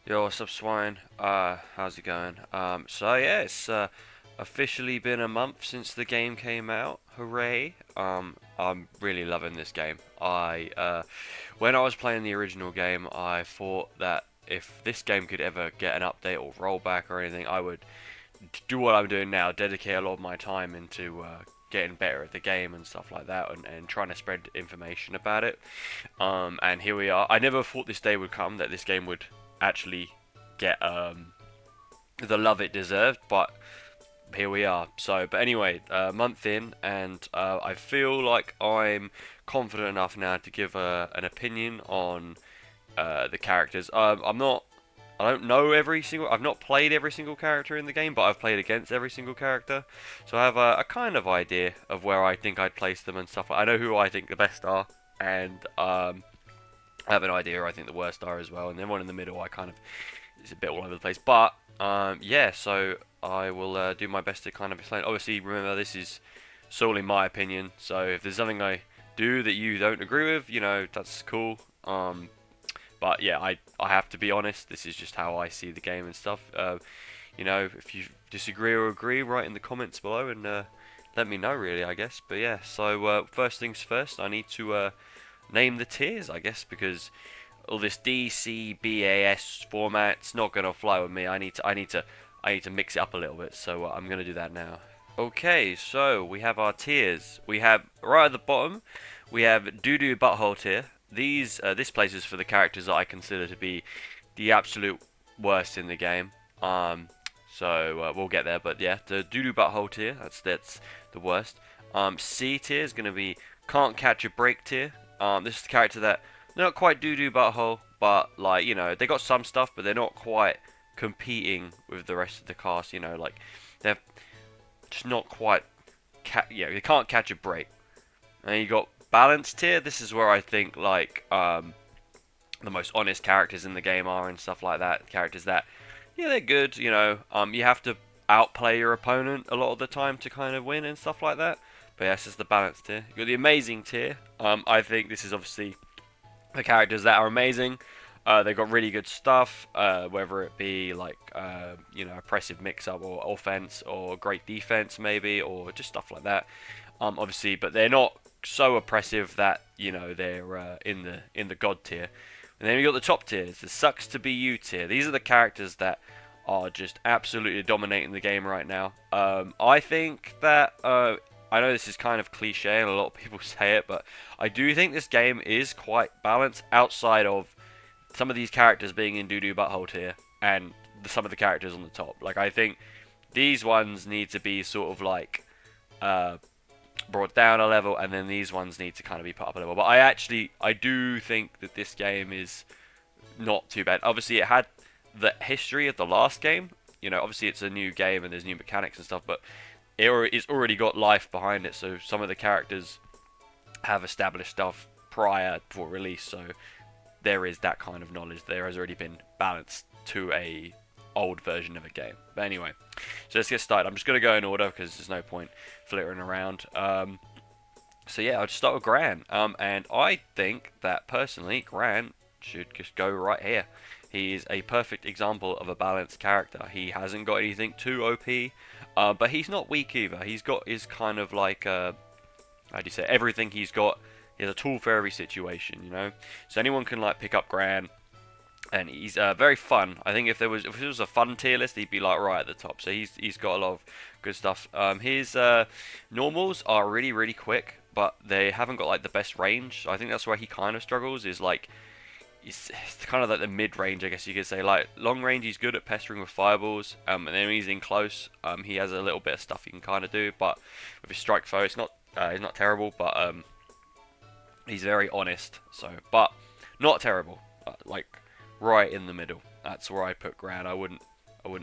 Yo, what's up, swine? How's it going? So yeah, it's officially been a month since the game came out. Hooray! I'm really loving this game. When I was playing the original game, I thought that if this game could ever get an update or rollback or anything, I would do what I'm doing now, dedicate a lot of my time into getting better at the game and stuff like that, and trying to spread information about it. And here we are. I never thought this day would come that this game would actually get the love it deserved, but here we are. So, but anyway, month in, and I feel like I'm confident enough now to give an opinion on the characters. I don't know every single. I've not played every single character in the game, but I've played against every single character, so I have a kind of idea of where I think I'd place them and stuff. I know who I think the best are, and I have an idea who I think the worst are as well, and then one in the middle. I kind of it's a bit all over the place, but yeah. So I will do my best to kind of explain. Obviously, remember this is solely my opinion. So if there's something I do that you don't agree with, that's cool. But yeah, I have to be honest. This is just how I see the game and stuff. If you disagree or agree, write in the comments below and let me know. Really, I guess. But yeah. So first things first, I need to name the tiers, I guess, because all this DCBAS format's not gonna fly with me. I need to mix it up a little bit. So I'm gonna do that now. Okay, so we have our tiers. We have right at the bottom, we have doo doo butthole tier. This place is for the characters that I consider to be the absolute worst in the game. So we'll get there, but yeah, the doo doo butthole tier. That's the worst. C tier is gonna be can't catch a break tier. This is the character that they're not quite doo-doo butthole, but like they got some stuff, but they're not quite competing with the rest of the cast. Like they're just not quite. They can't catch a break. And you got balance tier. This is where I think like the most honest characters in the game are and stuff like that. Characters that they're good. You have to outplay your opponent a lot of the time to kind of win and stuff like that. But yes, this is the balance tier. You got the amazing tier. I think this is obviously the characters that are amazing. They've got really good stuff, whether it be like oppressive mix-up or offense or great defense maybe, or just stuff like that. Obviously, but they're not so oppressive that they're in the god tier. And then you got the top tiers, the sucks to be you tier. These are the characters that are just absolutely dominating the game right now. I think that I know this is kind of cliche and a lot of people say it, but I do think this game is quite balanced outside of some of these characters being in doo-doo butthole tier and some of the characters on the top. Like, I think these ones need to be sort of like brought down a level, and then these ones need to kind of be put up a level. But I do think that this game is not too bad. Obviously, it had the history of the last game. Obviously it's a new game and there's new mechanics and stuff, but it's already got life behind it, so some of the characters have established stuff prior before release, so there is that kind of knowledge. There has already been balanced to a old version of a game. But anyway, so let's get started. I'm just going to go in order because there's no point flittering around. So yeah, I'll just start with Gran. And I think that personally, Gran should just go right here. He is a perfect example of a balanced character. He hasn't got anything too OP, but he's not weak either. He's got his kind of like, how do you say, everything he's got. He has a tool for every situation, So anyone can like pick up Gran, and he's very fun. I think if it was a fun tier list, he'd be like right at the top. So he's got a lot of good stuff. His normals are really really quick, but they haven't got like the best range. I think that's where he kind of struggles. Is like it's kind of like the mid-range, I guess you could say. Like long range, he's good at pestering with fireballs, and then when he's in close, he has a little bit of stuff he can kind of do. But with his strike foe, he's not terrible, but he's very honest. So, but not terrible, like right in the middle. That's where I put Gran. I wouldn't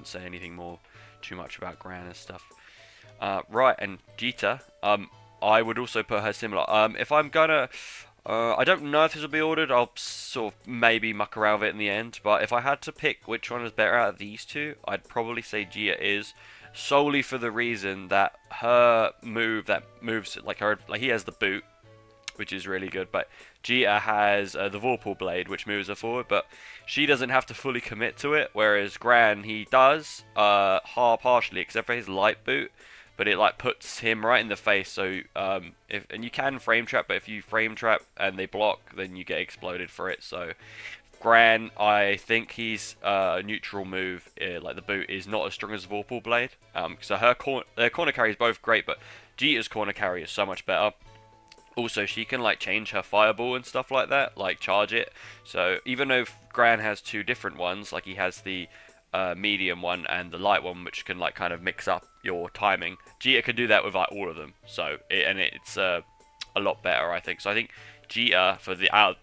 say anything more too much about Gran and stuff. Right, and Djeeta, I would also put her similar. If I'm gonna I don't know if this will be ordered. I'll sort of maybe muck around with it in the end. But if I had to pick which one is better out of these two, I'd probably say Djeeta is, solely for the reason that her move that moves like he has the boot, which is really good. But Djeeta has the Vorpal Blade, which moves her forward, but she doesn't have to fully commit to it, whereas Gran, he does, partially, except for his light boot, but it like puts him right in the face, so and you can frame trap, but if you frame trap and they block, then you get exploded for it, so Gran, I think he's neutral move, like the boot, is not as strong as Vorpal Blade, so their corner carry is both great, but Djeeta's corner carry is so much better. Also, she can like change her fireball and stuff like that, like charge it. So even though Gran has two different ones, like he has the medium one and the light one, which can like kind of mix up your timing, Djeeta can do that with like all of them. So it's a lot better, I think. So I think Djeeta for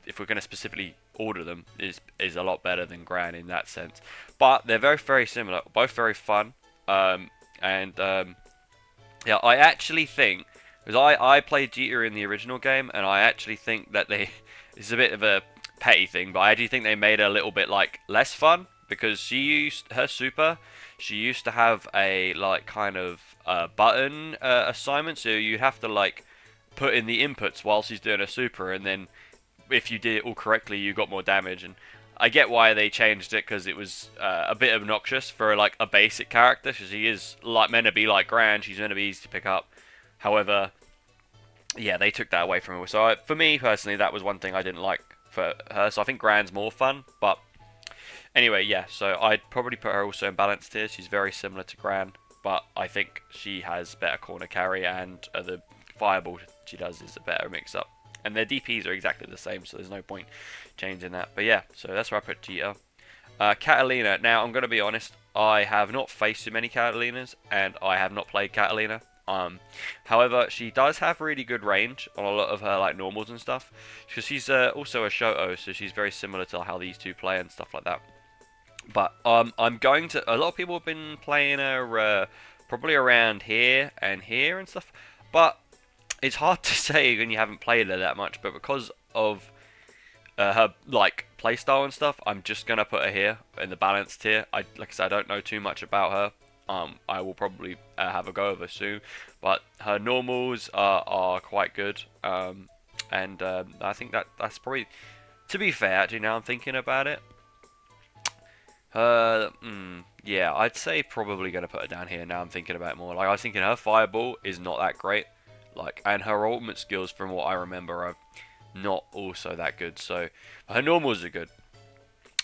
if we're going to specifically order them, is a lot better than Gran in that sense. But they're very, very similar, both very fun. Yeah, I actually think, because I played Djeeta in the original game, and I actually think that it's a bit of a petty thing, but I do think they made it a little bit like less fun, because her super, she used to have a like kind of button assignment, so you have to like put in the inputs while she's doing her super, and then if you did it all correctly, you got more damage. And I get why they changed it, because it was a bit obnoxious for like a basic character. She is like meant to be like Gran, she's meant to be easy to pick up. However, yeah, they took that away from her. So for me personally, that was one thing I didn't like for her. So I think Gran's more fun. But anyway, yeah. So I'd probably put her also in balanced tier. She's very similar to Gran, but I think she has better corner carry, and the fireball she does is a better mix-up. And their DPs are exactly the same, so there's no point changing that. But yeah, so that's where I put Djeeta. Katalina. Now, I'm going to be honest. I have not faced too many Catalinas, and I have not played Katalina. However, she does have really good range on a lot of her like normals and stuff, because she's also a Shoto, so she's very similar to how these two play and stuff like that. But I'm going to. A lot of people have been playing her probably around here and stuff, but it's hard to say when you haven't played her that much. But because of her like playstyle and stuff, I'm just gonna put her here in the balanced tier. Like I said, I don't know too much about her. I will probably have a go of her soon, but her normals are quite good, and I think that's probably, to be fair, actually, now I'm thinking about it, yeah, I'd say probably going to put her down here now I'm thinking about it more. Like, I was thinking her fireball is not that great, like, and her ultimate skills, from what I remember, are not also that good, so her normals are good,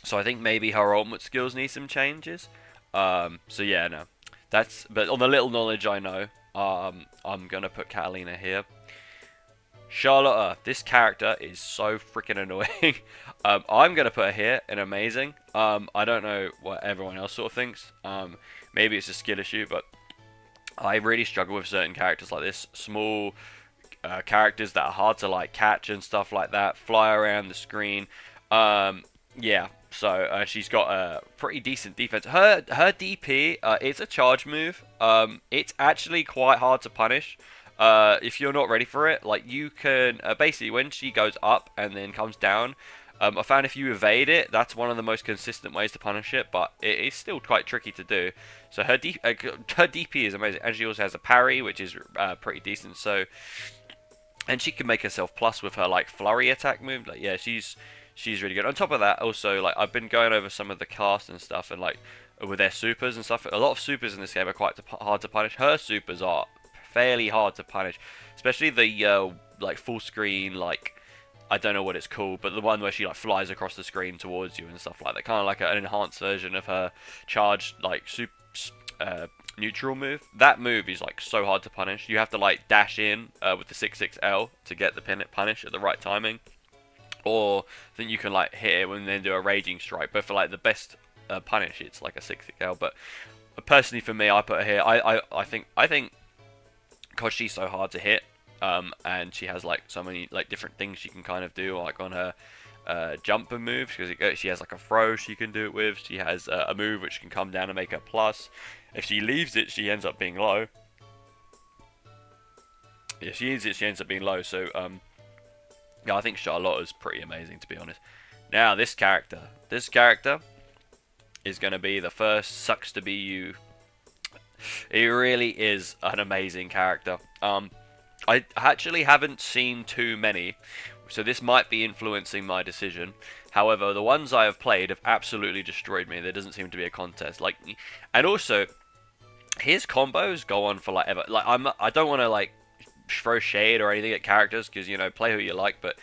so I think maybe her ultimate skills need some changes. So yeah, no. But on the little knowledge I know, I'm gonna put Katalina here. Charlotta, this character is so freaking annoying. I'm gonna put her here in amazing. I don't know what everyone else sort of thinks. Maybe it's a skill issue, but I really struggle with certain characters like this. Small characters that are hard to like catch and stuff like that, fly around the screen. Yeah. So she's got a pretty decent defense. Her DP is a charge move. It's actually quite hard to punish if you're not ready for it. Like, you can basically, when she goes up and then comes down, I found if you evade it, that's one of the most consistent ways to punish it. But it is still quite tricky to do. So her DP is amazing, and she also has a parry, which is pretty decent. So, and she can make herself plus with her like flurry attack move. Like, yeah, she's really good. On top of that, also, like, I've been going over some of the cast and stuff, and like with their supers and stuff. A lot of supers in this game are quite hard to punish. Her supers are fairly hard to punish, especially the like full screen, like, I don't know what it's called, but the one where she like flies across the screen towards you and stuff like that. Kind of like an enhanced version of her charged like neutral move. That move is like so hard to punish. You have to like dash in with the 6-6L to get the punish at the right timing. Or then you can like hit it and then do a raging strike. But for like the best punish, it's like a 6-6L. But personally, for me, I put her here. I think because she's so hard to hit, and she has like so many like different things she can kind of do, like on her jumper moves, because she has like a throw she can do it with. She has a move which can come down and make her plus. If she leaves it, she ends up being low. If she leaves it, she ends up being low. So yeah, I think Charlotta's pretty amazing, to be honest. Now, this character is going to be the first sucks to be you. It really is an amazing character. I actually haven't seen too many so this might be influencing my decision. However, the ones I have played have absolutely destroyed me. There doesn't seem to be a contest. Like, and also his combos go on for like ever. Like, I don't want to like throw shade or anything at characters, because you know, play who you like, but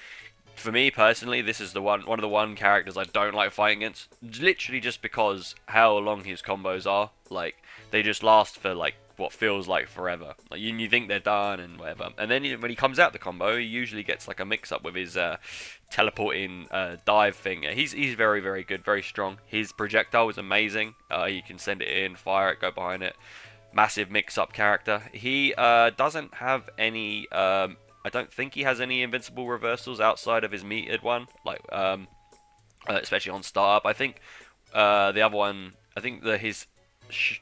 for me personally, this is the one of the one characters I don't like fighting against. Literally just because how long his combos are. Like, they just last for like what feels like forever. Like, you think they're done and whatever, and then when he comes out the combo, he usually gets like a mix-up with his teleporting dive thing. He's very, very good, very strong. His projectile is amazing. You can send it in, fire it, go behind it. Massive mix-up character. He doesn't have any. I don't think he has any invincible reversals outside of his metered one, like especially on startup. I think the other one, I think his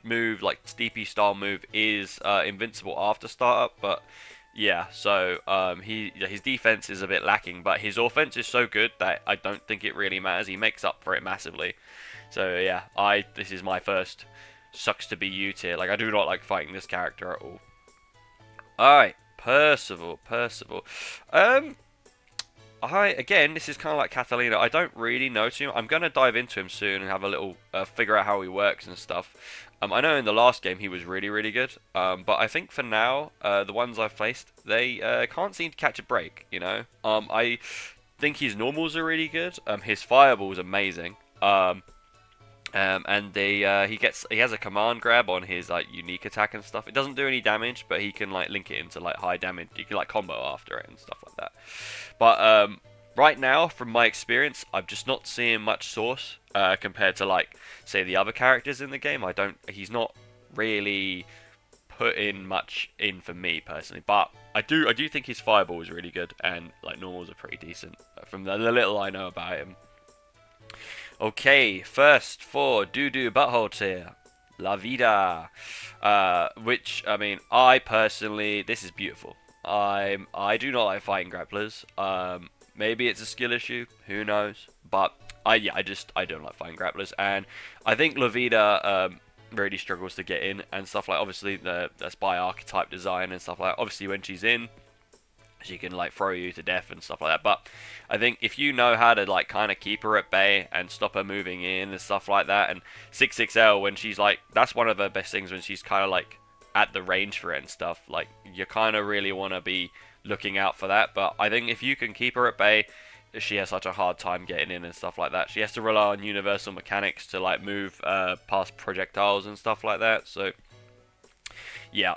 move, like Steepy style move, is invincible after startup. But yeah, so his defense is a bit lacking, but his offense is so good that I don't think it really matters. He makes up for it massively. So yeah, this is my first sucks to be you tier. Like, I do not like fighting this character at all. Alright, Percival. Again, this is kind of like Katalina. I don't really know too much. I'm going to dive into him soon and have a little figure out how he works and stuff. I know in the last game he was really, really good. But I think for now, the ones I've faced, they can't seem to catch a break, you know. I think his normals are really good. His fireball is amazing. And he has a command grab on his like unique attack and stuff. It doesn't do any damage, but he can like link it into like high damage. You can like combo after it and stuff like that. But right now, from my experience, I'm just not seeing much source compared to like say the other characters in the game. He's not really put in much in for me personally. But I do think his fireball is really good, and like normals are pretty decent from the little I know about him. Okay, first for Doo-Doo Butthole tier, Lavida, which, I mean, I personally, this is beautiful. I do not like fighting grapplers. Maybe it's a skill issue, who knows, but I don't like fighting grapplers, and I think Lavida really struggles to get in and stuff like, obviously, that's by archetype design and stuff like that. Obviously, when she's in, she can like throw you to death and stuff like that. But I think if you know how to like kind of keep her at bay and stop her moving in and stuff like that, and 6XL when she's like, that's one of the best things when she's kind of like at the range for it and stuff. Like, you kind of really want to be looking out for that. But I think if you can keep her at bay, she has such a hard time getting in and stuff like that. She has to rely on universal mechanics to like move past projectiles and stuff like that. So yeah,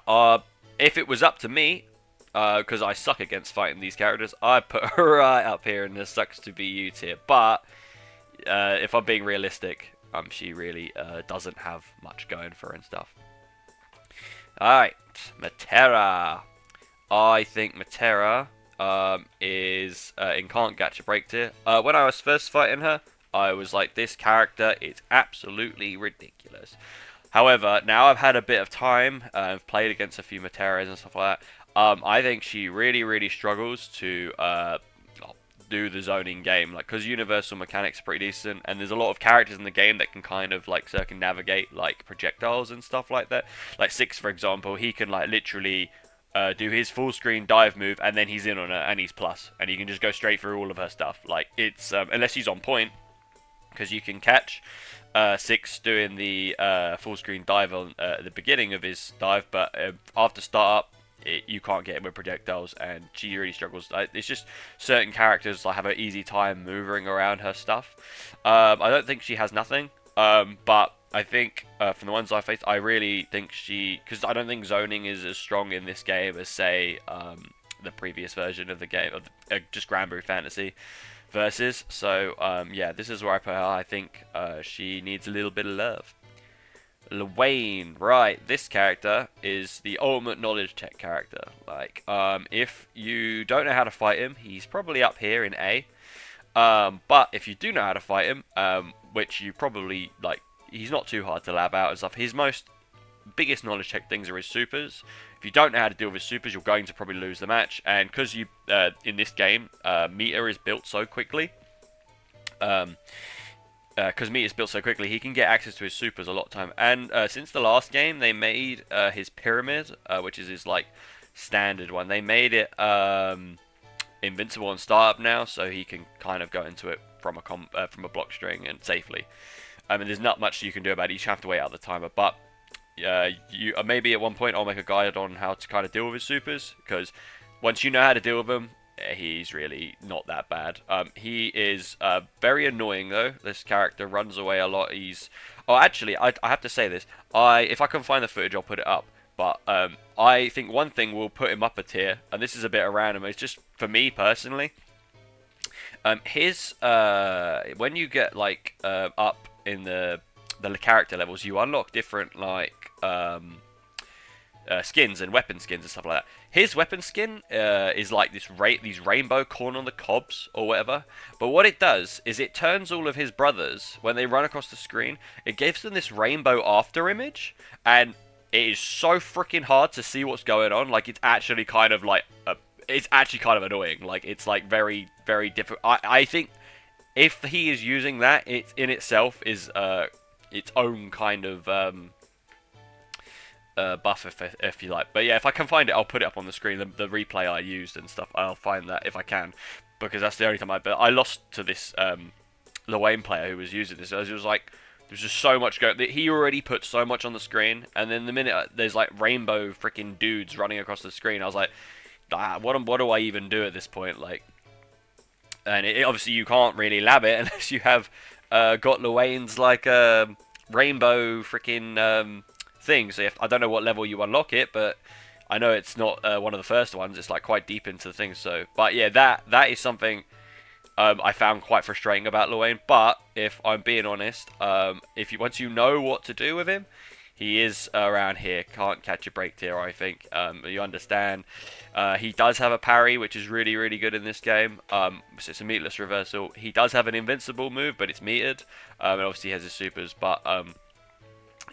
if it was up to me, because I suck against fighting these characters, I put her right up here in the sucks to be you tier. But if I'm being realistic, she really doesn't have much going for her and stuff. Alright, Metera. I think Metera is in can't catch a break tier. When I was first fighting her, I was like, this character is absolutely ridiculous. However, now I've had a bit of time, I've played against a few Meteras and stuff like that. I think she really, really struggles to do the zoning game, like, because universal mechanics are pretty decent, and there's a lot of characters in the game that can kind of like circumnavigate like projectiles and stuff like that. Like Six, for example, he can like literally do his full screen dive move, and then he's in on her, and he's plus, and he can just go straight through all of her stuff. Like, it's unless she's on point, because you can catch Six doing the full screen dive on the beginning of his dive, but after startup, you can't get him with projectiles, and she really struggles. It's just certain characters like have an easy time moving around her stuff. I don't think she has nothing, but I think from the ones I faced, I really think because I don't think zoning is as strong in this game as say the previous version of the game, of just GranBlue Fantasy Versus. So yeah, this is where I put her. I think she needs a little bit of love. Lowain, right, this character is the ultimate knowledge tech character. Like, if you don't know how to fight him, he's probably up here in A. But if you do know how to fight him, which you probably, like, he's not too hard to lab out and stuff. His biggest knowledge check things are his supers. If you don't know how to deal with his supers, you're going to probably lose the match. And because you, in this game, Metera is built so quickly, because Meter's built so quickly, he can get access to his supers a lot of time. And since the last game, they made his pyramid, which is his like standard one. They made it invincible on startup now, so he can kind of go into it from a block string and safely. I mean, there's not much you can do about it. You just have to wait out the timer. But maybe at one point I'll make a guide on how to kind of deal with his supers, because once you know how to deal with them, he's really not that bad. He is very annoying though. This character runs away a lot. Actually, I have to say this. If I can find the footage, I'll put it up. But I think one thing will put him up a tier, and this is a bit of random. It's just for me personally. When you get like up in the character levels, you unlock different like skins and weapon skins and stuff like that. His weapon skin is like these rainbow corn on the cobs or whatever. But what it does is it turns all of his brothers, when they run across the screen, it gives them this rainbow after image, and it is so freaking hard to see what's going on. Like, it's actually kind of like it's actually kind of annoying. Like, it's like very, very difficult. I think if he is using that, it in itself is its own kind of buff, if you like. But yeah, if I can find it, I'll put it up on the screen. The replay I used and stuff, I'll find that if I can, because that's the only time I lost to this Lowain player who was using this. It was like, there's just so much going. He already put so much on the screen, and then the minute there's like rainbow freaking dudes running across the screen, I was like, what do I even do at this point? Like, and obviously you can't really lab it unless you have got Lowain's like rainbow freaking thing. So I don't know what level you unlock it, but I know it's not one of the first ones. It's like quite deep into the thing. So, but yeah, that is something I found quite frustrating about Lowain. But if I'm being honest, once you know what to do with him, he is around here. Can't catch a break tier, I think. You understand. He does have a parry, which is really, really good in this game. So it's a meatless reversal. He does have an invincible move, but it's metered. And obviously he has his supers. But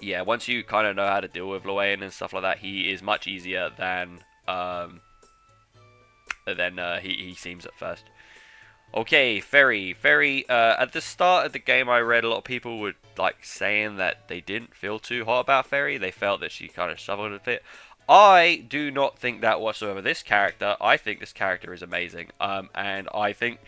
yeah, once you kind of know how to deal with Lowain and stuff like that, he is much easier than he seems at first. Okay, Ferry. At the start of the game, I read a lot of people were like saying that they didn't feel too hot about Ferry. They felt that she kind of struggled a bit. I do not think that whatsoever. I think this character is amazing. And I think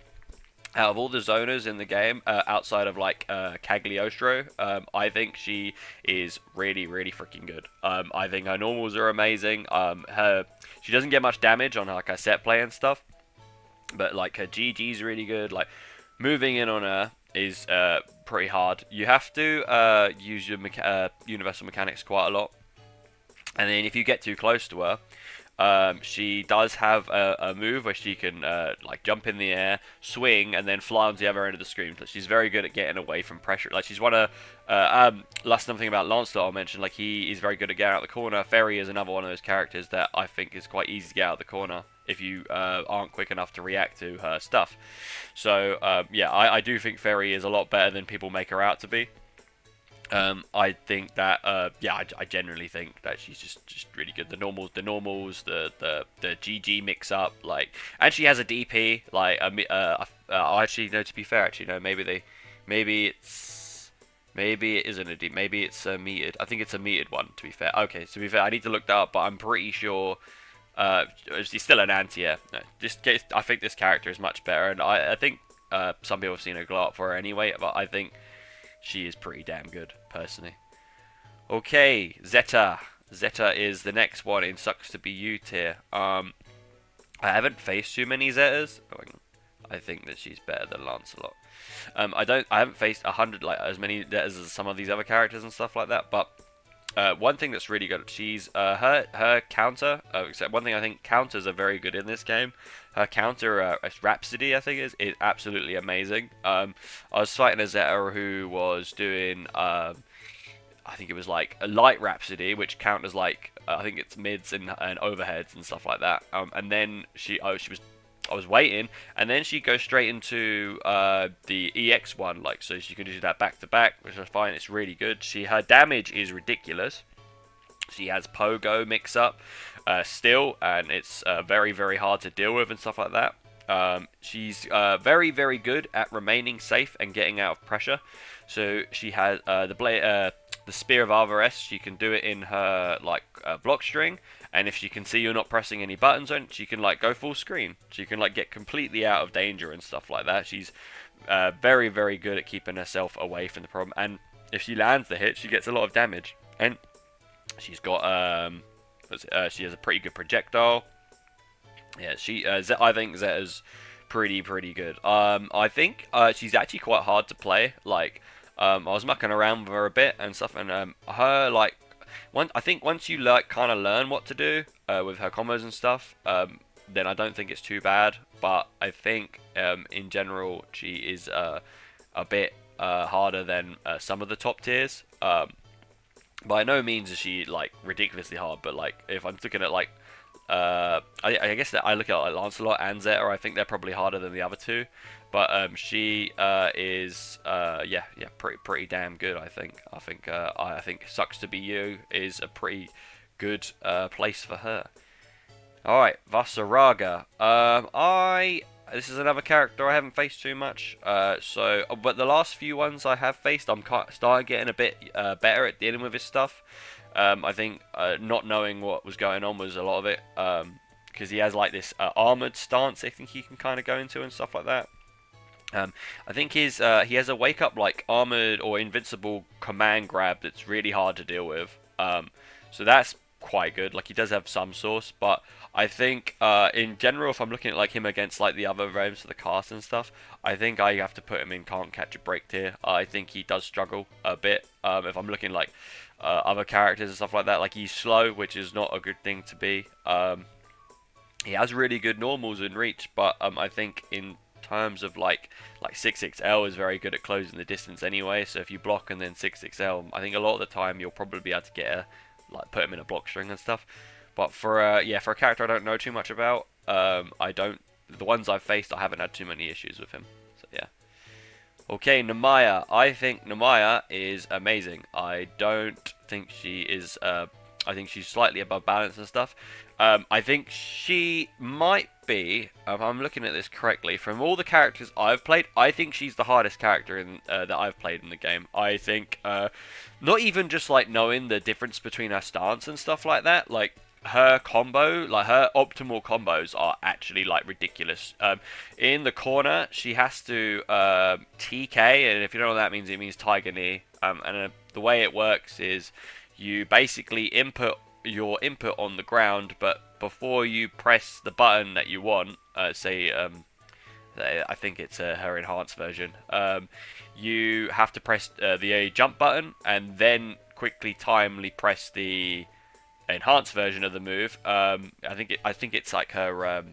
out of all the zoners in the game, outside of like Cagliostro, I think she is really, really freaking good. I think her normals are amazing. She doesn't get much damage on like her set play and stuff. But like her GG's really good. Like moving in on her is pretty hard. You have to use your universal mechanics quite a lot, and then if you get too close to her, she does have a move where she can like jump in the air, swing, and then fly on the other end of the screen. But she's very good at getting away from pressure. Like she's one of last thing about Lancelot I'll mention. Like he is very good at getting out of the corner. Ferry is another one of those characters that I think is quite easy to get out of the corner if you aren't quick enough to react to her stuff. So yeah, I do think Ferry is a lot better than people make her out to be. I think that I generally think that she's just really good. The normals, the GG mix up, like, and she has a DP. Like, actually, no. To be fair, actually, no. Maybe it isn't a DP. Maybe it's a metered. I think it's a metered one. To be fair, okay. To be fair, I need to look that up, but I'm pretty sure. She's still an anti-air. No, I think this character is much better, and I think some people have seen her glow up for her anyway, but I think she is pretty damn good, personally. Okay, Zeta. Zeta is the next one in Sucks to Be You tier. I haven't faced too many Zetas. I think that she's better than Lancelot. I haven't faced 100 like as many Zetas as some of these other characters and stuff like that, but one thing that's really good, she's her counter. Except one thing I think counters are very good in this game. Her counter, Rhapsody, I think is absolutely amazing. I was fighting a Zeta who was doing, I think it was like a light Rhapsody, which counters like I think it's mids and overheads and stuff like that. And then I was waiting, and then she goes straight into the EX one, like, so she can do that back to back, which I find it's really good. Her damage is ridiculous. She has Pogo mix up still, and it's very, very hard to deal with and stuff like that. She's very, very good at remaining safe and getting out of pressure. So she has the blade. the Spear of Arvarest, she can do it in her like block string, and if she can see you're not pressing any buttons on it, she can like go full screen. She can like get completely out of danger and stuff like that. She's very, very good at keeping herself away from the problem, and if she lands the hit, she gets a lot of damage. And she's got she has a pretty good projectile. Yeah, I think Zeta's pretty good. I think she's actually quite hard to play. Like, I was mucking around with her a bit and stuff, and her like, I think once you like kind of learn what to do with her combos and stuff, then I don't think it's too bad. But I think in general she is a bit harder than some of the top tiers. By no means is she like ridiculously hard, but like if I'm looking at like I guess that I look at like Lancelot and Zeta, I think they're probably harder than the other two, but she is pretty damn good. I think I think Sucks to Be You is a pretty good place for her. All right, Vaseraga. This is another character I haven't faced too much. But the last few ones I have faced, I'm starting getting a bit better at dealing with this stuff. I think not knowing what was going on was a lot of it. Because he has like this armored stance I think he can kind of go into and stuff like that. I think he has a wake up like armored or invincible command grab that's really hard to deal with. So that's quite good. Like he does have some source, but I think in general, if I'm looking at like him against like the other realms of the cast and stuff, I think I have to put him in can't catch a break tier. I think he does struggle a bit. If I'm looking like other characters and stuff like that, like he's slow, which is not a good thing to be. He has really good normals in reach, but I think in terms of like 6XL is very good at closing the distance anyway. So if you block and then 6XL, I think a lot of the time you'll probably be able to get put him in a block string and stuff. But for a character I don't know too much about, the ones I've faced, I haven't had too many issues with him. So yeah. Okay, Narmaya. I think Narmaya is amazing. I don't think she is. I think she's slightly above balance and stuff. I think she might be, if I'm looking at this correctly, from all the characters I've played, I think she's the hardest character that I've played in the game. I think, not even just like knowing the difference between her stance and stuff like that, like her combo, like her optimal combos are actually like ridiculous. In the corner, she has to TK, and if you don't know what that means, it means Tiger Knee. The way it works is you basically input your input on the ground, but before you press the button that you want, I think it's her enhanced version, you have to press the jump button and then quickly timely press the enhanced version of the move. I think it's like her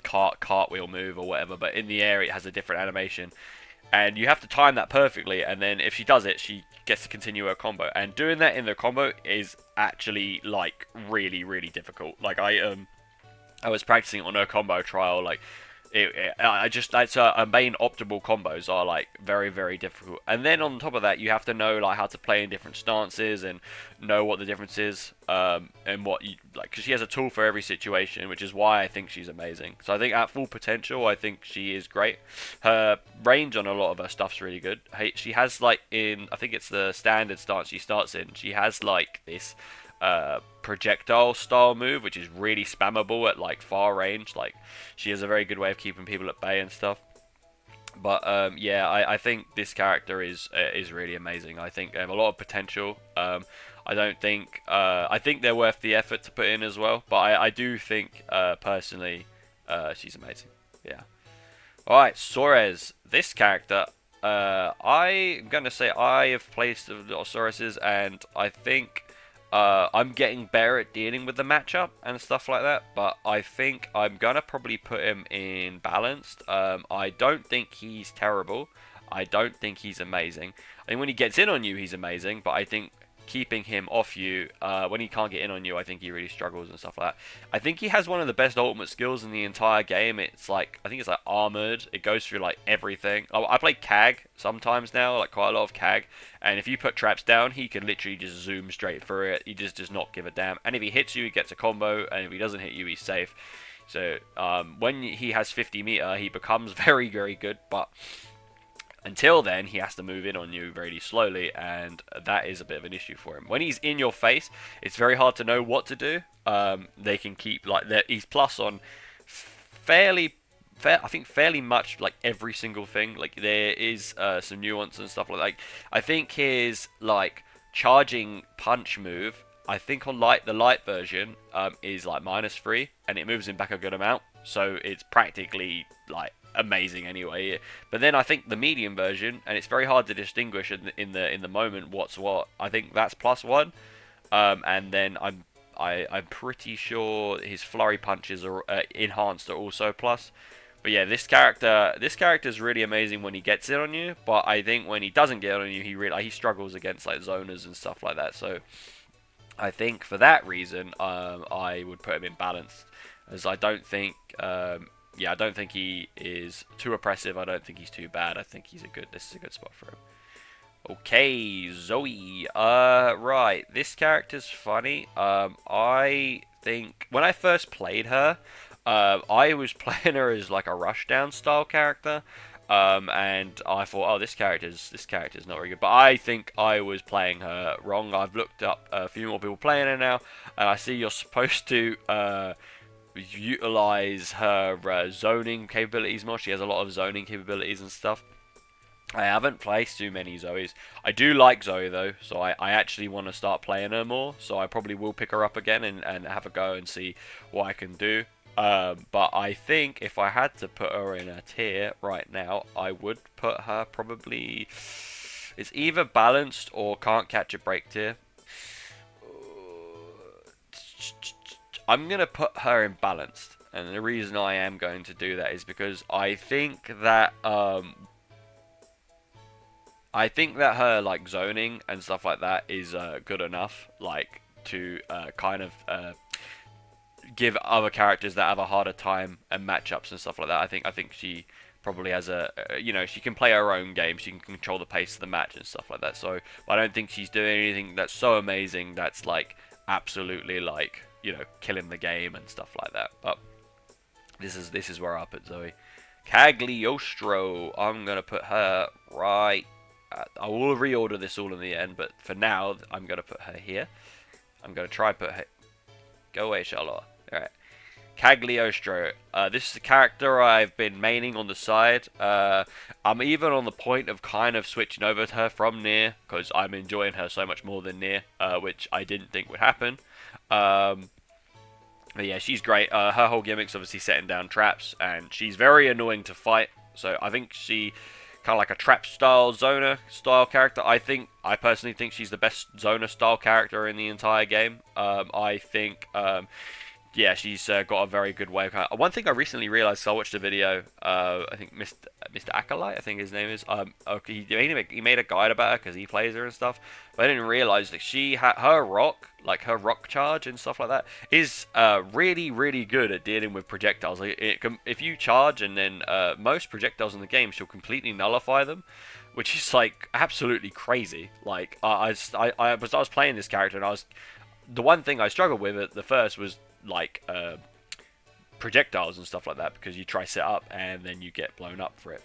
cartwheel move or whatever, but in the air it has a different animation, and you have to time that perfectly, and then if she does it, she gets to continue her combo. And doing that in the combo is actually like really difficult. Like I was practicing on her combo trial, like that's her main optimal combos are like very difficult. And then on top of that, you have to know like how to play in different stances and know what the difference is, and what you like, because she has a tool for every situation, which is why I think she's amazing. So I think at full potential, I think she is great. Her range on a lot of her stuff's really good. She has like I think it's the standard stance she starts in, she has like this projectile style move, which is really spammable at like far range. Like she has a very good way of keeping people at bay and stuff. But I think this character is really amazing. I think they have a lot of potential. I think they're worth the effort to put in as well. But I do think personally she's amazing. Yeah. All right, Soriz. This character, I'm gonna say I have placed a lot of Sorizes, and I think I'm getting better at dealing with the matchup and stuff like that, but I think I'm gonna probably put him in balanced. I don't think he's terrible. I don't think he's amazing. I think when he gets in on you, he's amazing, but I think keeping him off you, when he can't get in on you, I think he really struggles and stuff like that. I think he has one of the best ultimate skills in the entire game. It's like, I think it's like armored. It goes through like everything. I play Cag sometimes now, like quite a lot of Cag, and if you put traps down, he can literally just zoom straight through it. He just does not give a damn. And if he hits you, he gets a combo, and if he doesn't hit you, he's safe. So when he has 50 meter, he becomes very good, but Until then, he has to move in on you very slowly, and that is a bit of an issue for him. When he's in your face, it's very hard to know what to do. They can keep like he's plus on I think fairly much like every single thing. Like there is some nuance and stuff like that. Like, I think his like charging punch move, I think on the light version, is like -3, and it moves him back a good amount. So it's practically like amazing anyway. But then I think the medium version, and it's very hard to distinguish in the moment what's what. I think that's +1, and then I'm pretty sure his flurry punches are enhanced are also plus. But yeah, this character is really amazing when he gets it on you. But I think when he doesn't get it on you, he struggles against like zoners and stuff like that. So I think for that reason, I would put him in balanced, as I don't think, I don't think he is too oppressive. I don't think he's too bad. I think this is a good spot for him. Okay, Zooey. Right, this character's funny. I think when I first played her, I was playing her as like a rushdown style character. And I thought, oh, this character's not very good. But I think I was playing her wrong. I've looked up a few more people playing her now, and I see you're supposed to utilize her zoning capabilities more. She has a lot of zoning capabilities and stuff. I haven't placed too many Zoes. I do like Zoe though, so I actually want to start playing her more. So I probably will pick her up again and have a go and see what I can do. But I think if I had to put her in a tier right now, I would put her probably... It's either balanced or can't catch a break tier. I'm going to put her in balanced. And the reason I am going to do that is because I think that... her like zoning and stuff like that is good enough, like to kind of give other characters that have a harder time and matchups and stuff like that. I think she probably has she can play her own game. She can control the pace of the match and stuff like that. So I don't think she's doing anything that's so amazing that's like absolutely like killing the game and stuff like that. But this is where I put Zooey. Cagliostro. I'm gonna put her right. I will reorder this all in the end, but for now, I'm going to put her here. I'm going to try put her... Go away, Charlotta. Alright. Cagliostro. This is a character I've been maining on the side. I'm even on the point of kind of switching over to her from Nier, because I'm enjoying her so much more than Nier, which I didn't think would happen. But yeah, she's great. Her whole gimmick's obviously setting down traps, and she's very annoying to fight. So I think she... kind of like a trap style zoner style character. I personally think she's the best zoner style character in the entire game. I think yeah, she's got a very good way of... One thing I recently realized, so I watched a video, I think Mr. Acolyte, I think his name is. He made a guide about her because he plays her and stuff. But I didn't realize that she had her rock charge and stuff like that, is really, really good at dealing with projectiles. Like if you charge and then most projectiles in the game, she'll completely nullify them, which is like absolutely crazy. Like I was playing this character, and the one thing I struggled with at the first was like projectiles and stuff like that, because you try set up and then you get blown up for it.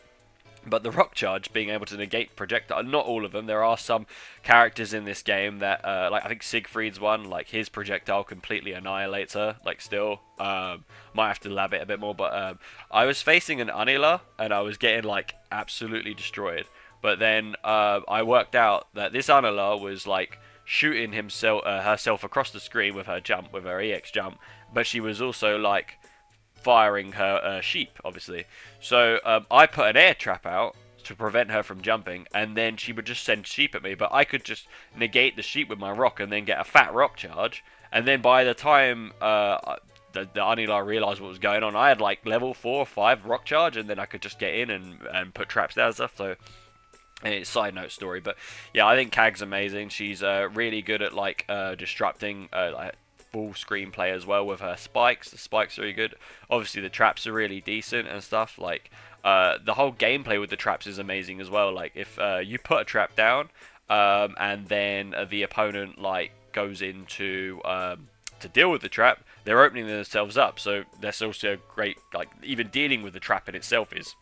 But the rock charge being able to negate projectile, not all of them, there are some characters in this game that like I think Siegfried's one, like his projectile completely annihilates her, like still. Might have to lab it a bit more, but I was facing an Anila and I was getting like absolutely destroyed. But then I worked out that this Anila was like shooting herself across the screen with her jump, with her EX jump, but she was also like firing her sheep, obviously. So I put an air trap out to prevent her from jumping, and then she would just send sheep at me, but I could just negate the sheep with my rock and then get a fat rock charge, and then by the time the Anila realised what was going on, I had like level 4 or 5 rock charge, and then I could just get in and put traps down and stuff. So it's a side note story, but yeah, I think Cag's amazing. She's really good at like disrupting like full screen play as well with her spikes. The spikes are really good. Obviously the traps are really decent and stuff. Like the whole gameplay with the traps is amazing as well. Like if you put a trap down and then the opponent like goes into to deal with the trap, they're opening themselves up. So that's also great. Like even dealing with the trap in itself is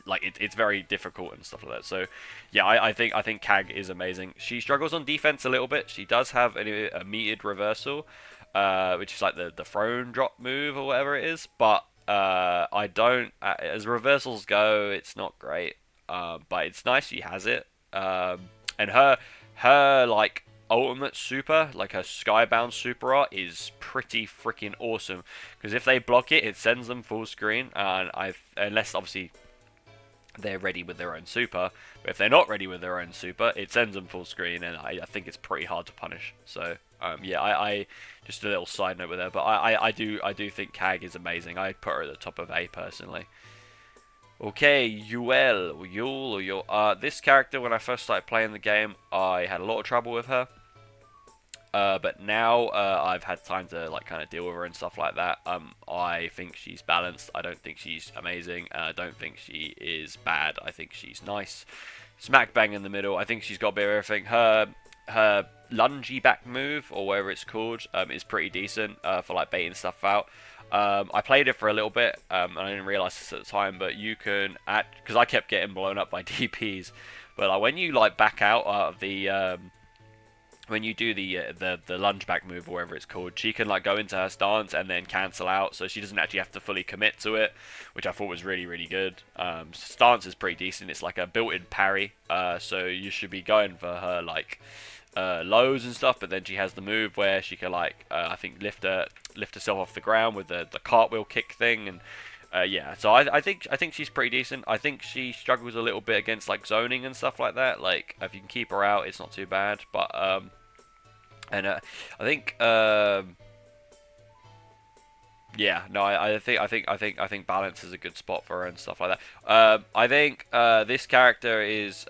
like it's very difficult and stuff like that. So yeah, I think Kag is amazing. She struggles on defense a little bit. She does have a metered reversal, which is like the throne drop move or whatever it is. But I don't as reversals go, it's not great. But it's nice she has it. And her like ultimate super, like her skybound super art, is pretty freaking awesome. Because if they block it, it sends them full screen, and unless obviously they're ready with their own super. But if they're not ready with their own super, it sends them full screen, and I think it's pretty hard to punish. So yeah, I just a little side note with her, but I do think Kag is amazing. I put her at the top of A personally. Okay, Yuel, or Yul. This character, when I first started playing the game, I had a lot of trouble with her. But now I've had time to like kind of deal with her and stuff like that. I think she's balanced. I don't think she's amazing. I don't think she is bad. I think she's nice. Smack bang in the middle. I think she's got a bit of everything. Her lungy back move, or whatever it's called, is pretty decent for like baiting stuff out. I played it for a little bit, and I didn't realize this at the time, but you can because I kept getting blown up by DPs. But like when you like back out of the when you do the lunge back move, or whatever it's called, she can like go into her stance and then cancel out, so she doesn't actually have to fully commit to it, which I thought was really good. Stance is pretty decent. It's like a built-in parry, so you should be going for her like lows and stuff. But then she has the move where she can like I think lift herself off the ground with the cartwheel kick thing, and yeah, so I think she's pretty decent. I think she struggles a little bit against like zoning and stuff like that. Like if you can keep her out, it's not too bad. But and I think yeah, no, I think balance is a good spot for her and stuff like that. I think this character is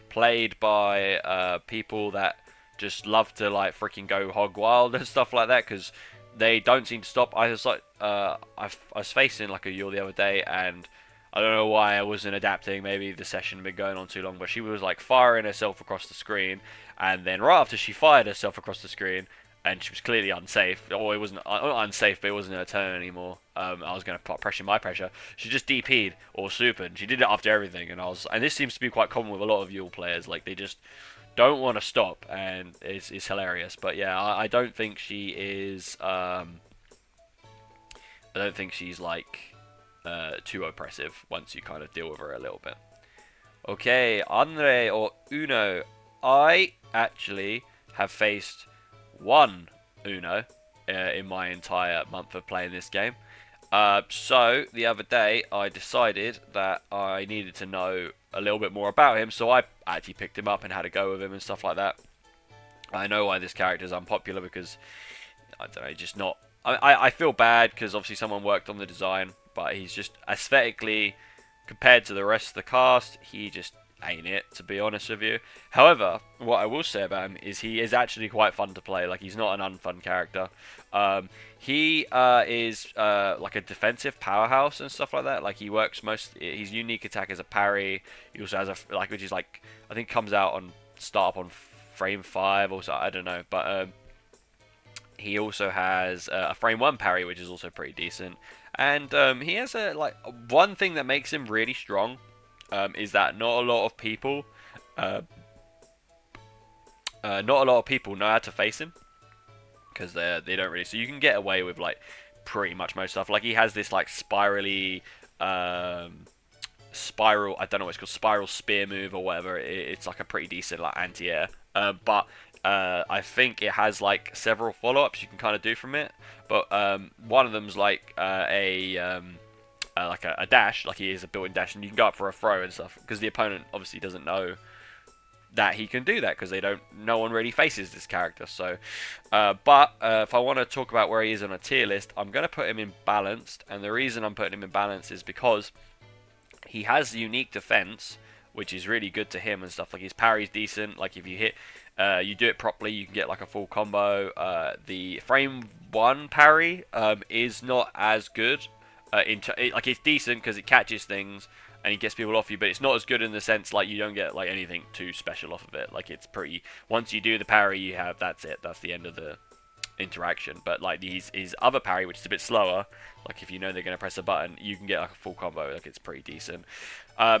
played by people that just love to like freaking go hog wild and stuff like that, because they don't seem to stop. I was like, I was facing like a Yuel the other day, and I don't know why I wasn't adapting. Maybe the session had been going on too long, but she was like firing herself across the screen, and then right after she fired herself across the screen, and she was clearly unsafe, or it wasn't unsafe, but it wasn't her turn anymore. I was going to put pressure my pressure. She just DP'd or supered. She did it after everything, and this seems to be quite common with a lot of Yuel players. Like they just don't want to stop, and it's hilarious. But yeah, I don't think she is. I don't think she's like too oppressive once you kind of deal with her a little bit. Okay, Anre or Uno. I actually have faced one Uno in my entire month of playing this game. So the other day I decided that I needed to know a little bit more about him, so I actually picked him up and had a go with him and stuff like that. I know why this character is unpopular, because I don't know, just not. I feel bad because obviously someone worked on the design, but he's just aesthetically, compared to the rest of the cast, he just ain't it, to be honest with you. However, what I will say about him is he is actually quite fun to play. Like, he's not an unfun character. He is like a defensive powerhouse and stuff like that. Like, he works his unique attack is a parry. He also has a which is like, I think comes out on start up on frame 5 or so, I don't know, but he also has a frame 1 parry, which is also pretty decent. And he has one thing that makes him really strong. Is that not a lot of people know how to face him, because they don't really. So you can get away with like pretty much most stuff. Like he has this like spirally spiral. I don't know what it's called, spiral spear move or whatever. It's like a pretty decent like anti-air. But I think it has like several follow-ups you can kind of do from it. But one of them's like a dash, like he is a built-in dash, and you can go up for a throw and stuff, because the opponent obviously doesn't know that he can do that, because no one really faces this character. So but if I want to talk about where he is on a tier list, I'm going to put him in balanced, and the reason I'm putting him in balanced is because he has unique defense, which is really good to him and stuff. Like his parry's decent. Like if you hit you do it properly, you can get like a full combo. The frame 1 parry is not as good. Like it's decent because it catches things and it gets people off you, but it's not as good in the sense like you don't get like anything too special off of it. Like it's pretty. Once you do the parry, that's it. That's the end of the interaction. But like his other parry, which is a bit slower, like if you know they're going to press a button, you can get like a full combo. Like it's pretty decent.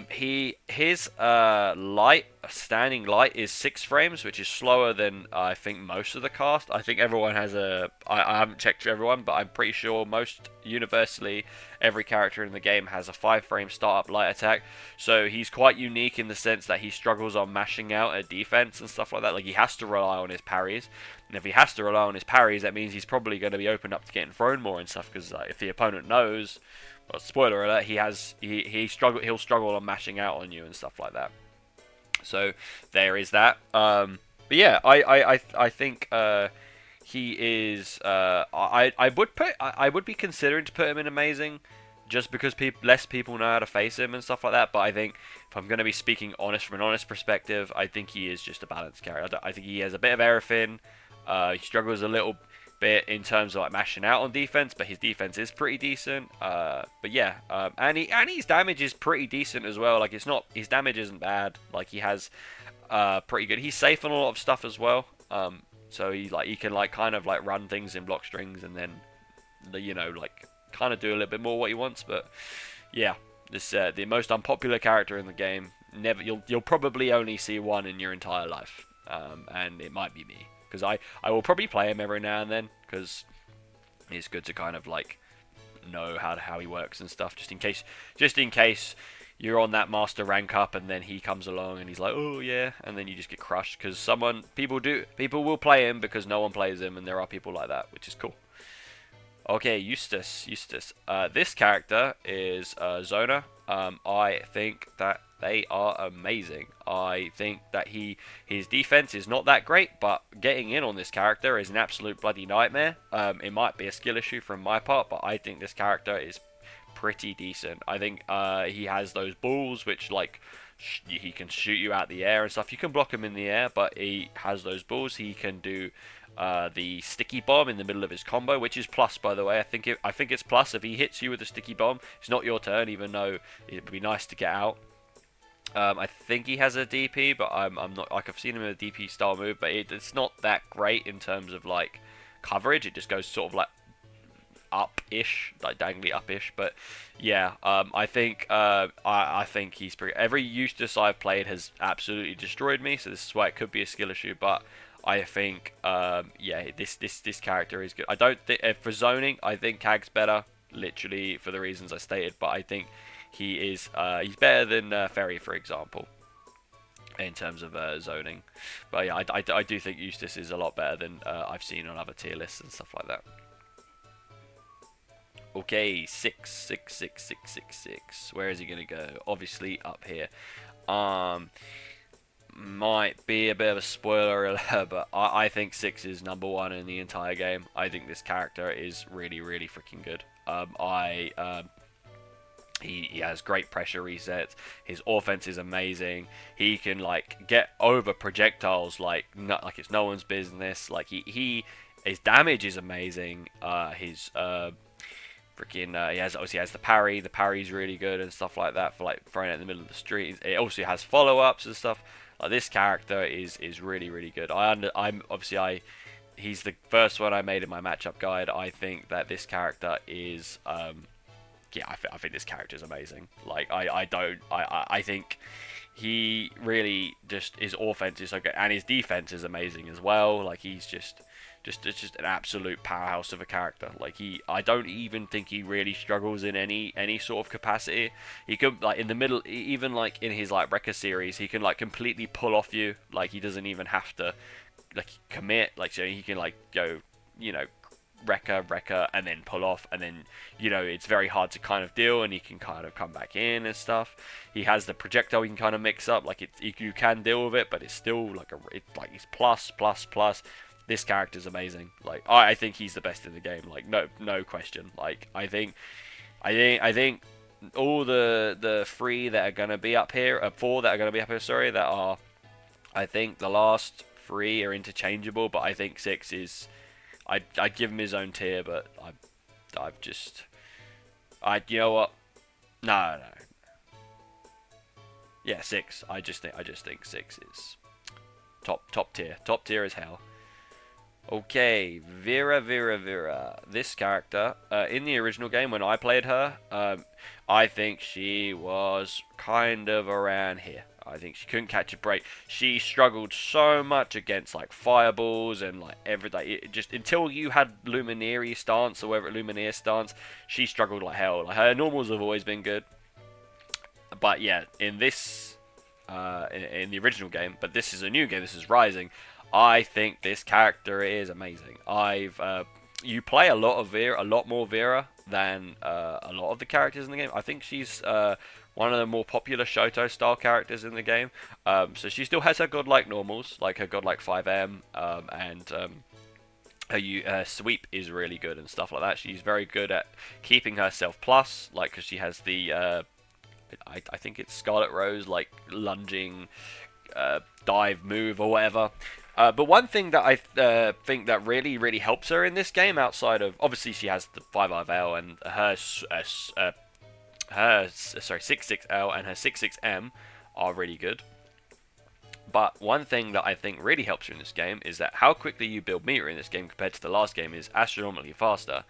His light standing light is 6 frames, which is slower than I think most of the cast. I think everyone has I haven't checked for everyone, but I'm pretty sure most universally every character in the game has a 5-frame startup light attack. So he's quite unique in the sense that he struggles on mashing out a defense and stuff like that. Like he has to rely on his parries, and if he has to rely on his parries, that means he's probably going to be open up to getting thrown more and stuff. Because if the opponent knows. Well, spoiler alert, he'll struggle on mashing out on you and stuff like that. So there is that. But yeah, I think he is. I would be considering to put him in amazing, just because less people know how to face him and stuff like that. But I think if I'm going to be speaking from an honest perspective, I think he is just a balanced character. I think he has a bit of everything. He struggles a little bit in terms of like mashing out on defense, but his defense is pretty decent. But yeah, and his damage is pretty decent as well. Like his damage isn't bad. Like he has pretty good. He's safe on a lot of stuff as well. So he can like kind of like run things in block strings and then like kind of do a little bit more what he wants. But yeah, this the most unpopular character in the game. You'll probably only see one in your entire life, and it might be me. Because I will probably play him every now and then, because it's good to kind of like know how he works and stuff, just in case you're on that master rank up and then he comes along and he's like, oh yeah, and then you just get crushed. Because people will play him because no one plays him, and there are people like that, which is cool. Okay, Eustace. This character is Zona. I think that they are amazing. I think that his defense is not that great, but getting in on this character is an absolute bloody nightmare. It might be a skill issue from my part, but I think this character is pretty decent. I think he has those balls which like he can shoot you out the air and stuff. You can block him in the air, but he has those balls. He can do the sticky bomb in the middle of his combo, which is plus, by the way. I think it's plus if he hits you with a sticky bomb. It's not your turn, even though it would be nice to get out. I think he has a DP, but I'm not. Like I've seen him in a DP style move, but it's not that great in terms of like coverage. It just goes sort of like up-ish, like dangly up-ish. But yeah, I think he's pretty. Every Eustace I've played has absolutely destroyed me, so this is why it could be a skill issue. But I think yeah, this character is good. I don't think for zoning, I think Kag's better, literally for the reasons I stated. But I think he's better than Ferry, for example, in terms of zoning. But yeah, I do think Eustace is a lot better than I've seen on other tier lists and stuff like that. Okay, 6. Where is he gonna go? Obviously up here. Might be a bit of a spoiler alert, but I think 6 is number 1 in the entire game. I think this character is really, really freaking good. He has great pressure resets. His offense is amazing. He can like get over projectiles like it's no one's business. Like his damage is amazing. His he has the parry. The parry's really good and stuff like that for like throwing it in the middle of the street. It also has follow-ups and stuff. Like this character is really, really good. He's the first one I made in my matchup guide. I think that this character is yeah, I think this character is amazing. Like I think he really just, his offense is so good, and his defense is amazing as well. Like he's just an absolute powerhouse of a character. Like I don't even think he really struggles in any sort of capacity. He could like in the middle, even like in his like Rekka series, he can like completely pull off you. Like he doesn't even have to like commit. Like so he can like go, Rekka, and then pull off, and then it's very hard to kind of deal, and he can kind of come back in and stuff. He has the projectile you can kind of mix up, like you can deal with it, but it's still like it's plus. This character's amazing. Like I think he's the best in the game. Like no question. Like I think all the 3 that are gonna be up here, 4 that are gonna be up here. Sorry, that are. I think the last 3 are interchangeable, but I think 6 is. I'd give him his own tier, but you know what? No. Yeah, 6. I just think 6 is top tier as hell. Okay, Vira. This character, in the original game when I played her, I think she was kind of around here. I think she couldn't catch a break. She struggled so much against like fireballs and like everything. It just until you had Luminary stance or whatever Lumineer stance, she struggled like hell. Like her normals have always been good, but yeah, in this, in the original game, but this is a new game. This is Rising. I think this character is amazing. You play a lot of Vera, a lot more Vera than a lot of the characters in the game. I think she's one of the more popular Shoto style characters in the game. So she still has her godlike normals, like her godlike 5M, and her sweep is really good and stuff like that. She's very good at keeping herself plus, like because she has the I think it's Scarlet Rose, like lunging dive move or whatever. But one thing that I think that really helps her in this game, outside of obviously she has the 5-L and her 6-6L and her 6-6M are really good. But one thing that I think really helps her in this game is that how quickly you build meter in this game compared to the last game is astronomically faster.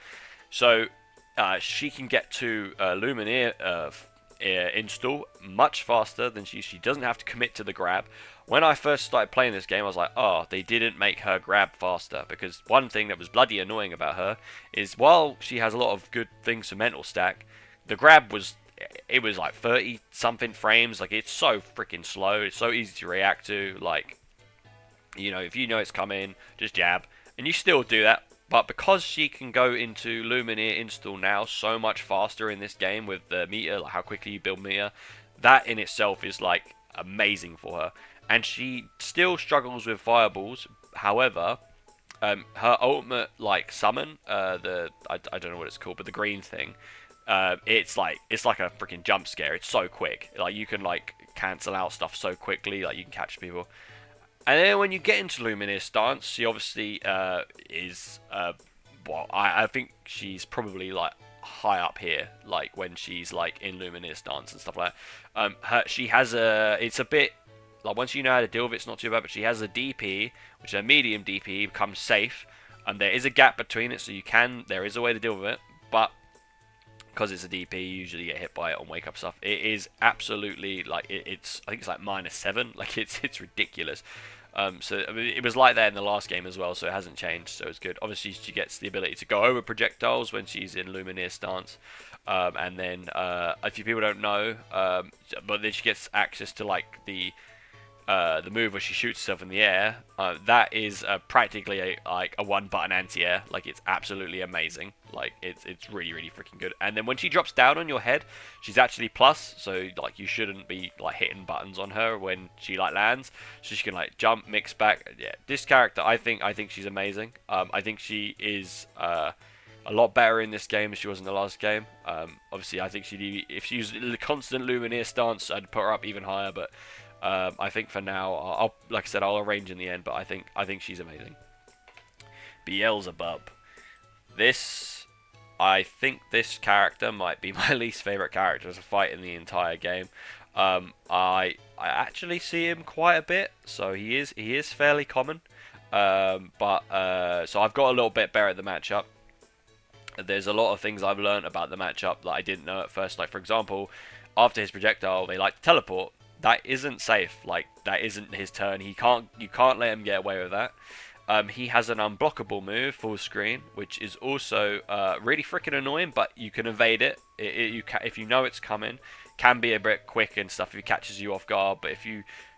So she can get to Lumineer install much faster than she doesn't have to commit to the grab. When I first started playing this game, I was like, oh, they didn't make her grab faster, because one thing that was bloody annoying about her is while she has a lot of good things for mental stack, the grab was like 30 something frames. Like it's so freaking slow. It's so easy to react to. Like, you know, if you know it's coming, just jab, and you still do that. But because she can go into Lumineer install now so much faster in this game with the meter, like how quickly you build meter, that in itself is like amazing for her. And she still struggles with fireballs. However, her ultimate like summon, I don't know what it's called, but the green thing, it's like a freaking jump scare. It's so quick. Like you can like cancel out stuff so quickly. Like you can catch people. And then when you get into Lumineer stance, she obviously is, well, I think she's probably like high up here, like when she's like in Lumineer stance and stuff like that. She has it's a bit, like once you know how to deal with it, it's not too bad, but she has a DP, which is a medium DP, becomes safe, and there is a gap between it, so there is a way to deal with it, but because it's a DP, you usually get hit by it on wake up stuff. It is absolutely like, it's, I think it's like -7, like it's ridiculous. So I mean, it was like that in the last game as well, so it hasn't changed, so it's good. Obviously, she gets the ability to go over projectiles when she's in Lumineer stance, and then a few people don't know, but then she gets access to like the move where she shoots herself in the air. That is practically a one-button anti-air. Like it's absolutely amazing. Like it's really freaking good. And then when she drops down on your head, she's actually plus. So like you shouldn't be like hitting buttons on her when she like lands. So she can like jump, mix back. Yeah, this character, I think she's amazing. I think she is a lot better in this game than she was in the last game. Obviously, I think if she used the constant Lumineer stance, I'd put her up even higher. But I think for now, like I said, I'll arrange in the end. But I think she's amazing. Beelzebub. I think this character might be my least favorite character to fight in the entire game. I actually see him quite a bit, so he is fairly common. So I've got a little bit better at the matchup. There's a lot of things I've learned about the matchup that I didn't know at first. Like for example, after his projectile, they like to teleport. That isn't safe. Like that isn't his turn. You can't let him get away with that. He has an unblockable move, full screen, which is also really freaking annoying, but you can evade it. If you know it's coming, can be a bit quick and stuff if he catches you off guard. But if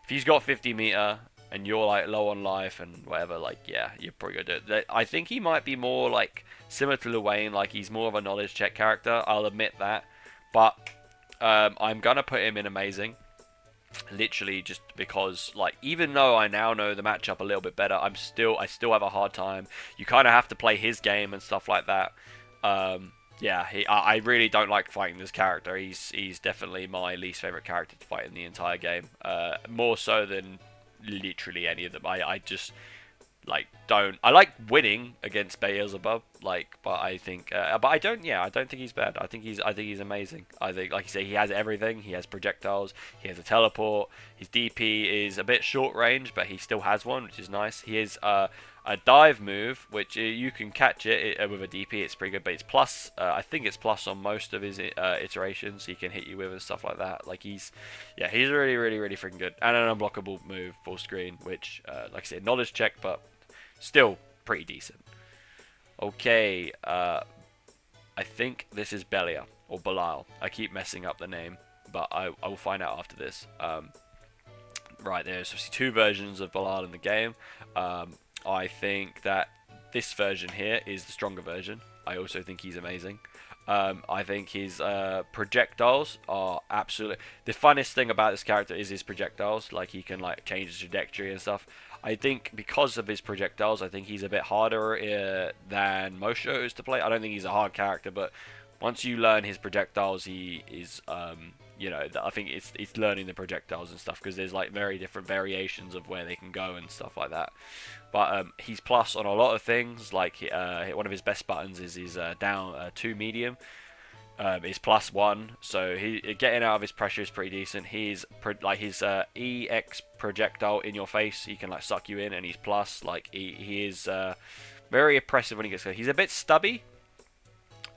he's got 50 meter and you're like low on life and whatever, like yeah, you're probably gonna do it. I think he might be more like similar to Lowain, like he's more of a knowledge check character. I'll admit that, but I'm gonna put him in amazing. Literally just because, like, even though I now know the matchup a little bit better, I still have a hard time. You kind of have to play his game and stuff like that. Yeah, I really don't like fighting this character. He's definitely my least favorite character to fight in the entire game. More so than literally any of them. I just like don't. I like winning against Beelzebub, Like, but I think, but I don't. Yeah, I don't think he's bad. I think he's amazing. I think, like you say, he has everything. He has projectiles. He has a teleport. His DP is a bit short range, but he still has one, which is nice. He is a dive move, which you can catch it with a DP. It's pretty good, but it's plus. I think it's plus on most of his iterations. He can hit you with and stuff like that. Like he's really, really, really freaking good. And an unblockable move, full screen, which, like I said, knowledge check, but still pretty decent. Okay, I think this is Belial or Belial. I keep messing up the name, but I will find out after this. Right, there's obviously two versions of Belial in the game. I think that this version here is the stronger version. I also think he's amazing. I think his projectiles are absolutely... The funnest thing about this character is his projectiles. Like, he can like change his trajectory and stuff. I think because of his projectiles, I think he's a bit harder than most shows to play. I don't think he's a hard character, but once you learn his projectiles, he is... you know, I think it's learning the projectiles and stuff, because there's like very different variations of where they can go and stuff like that. But he's plus on a lot of things. Like one of his best buttons is his down 2 medium. Is +1, so he getting out of his pressure is pretty decent. He's like his EX projectile in your face. He can like suck you in, and he's plus. Like he is very oppressive when he gets. He's a bit stubby.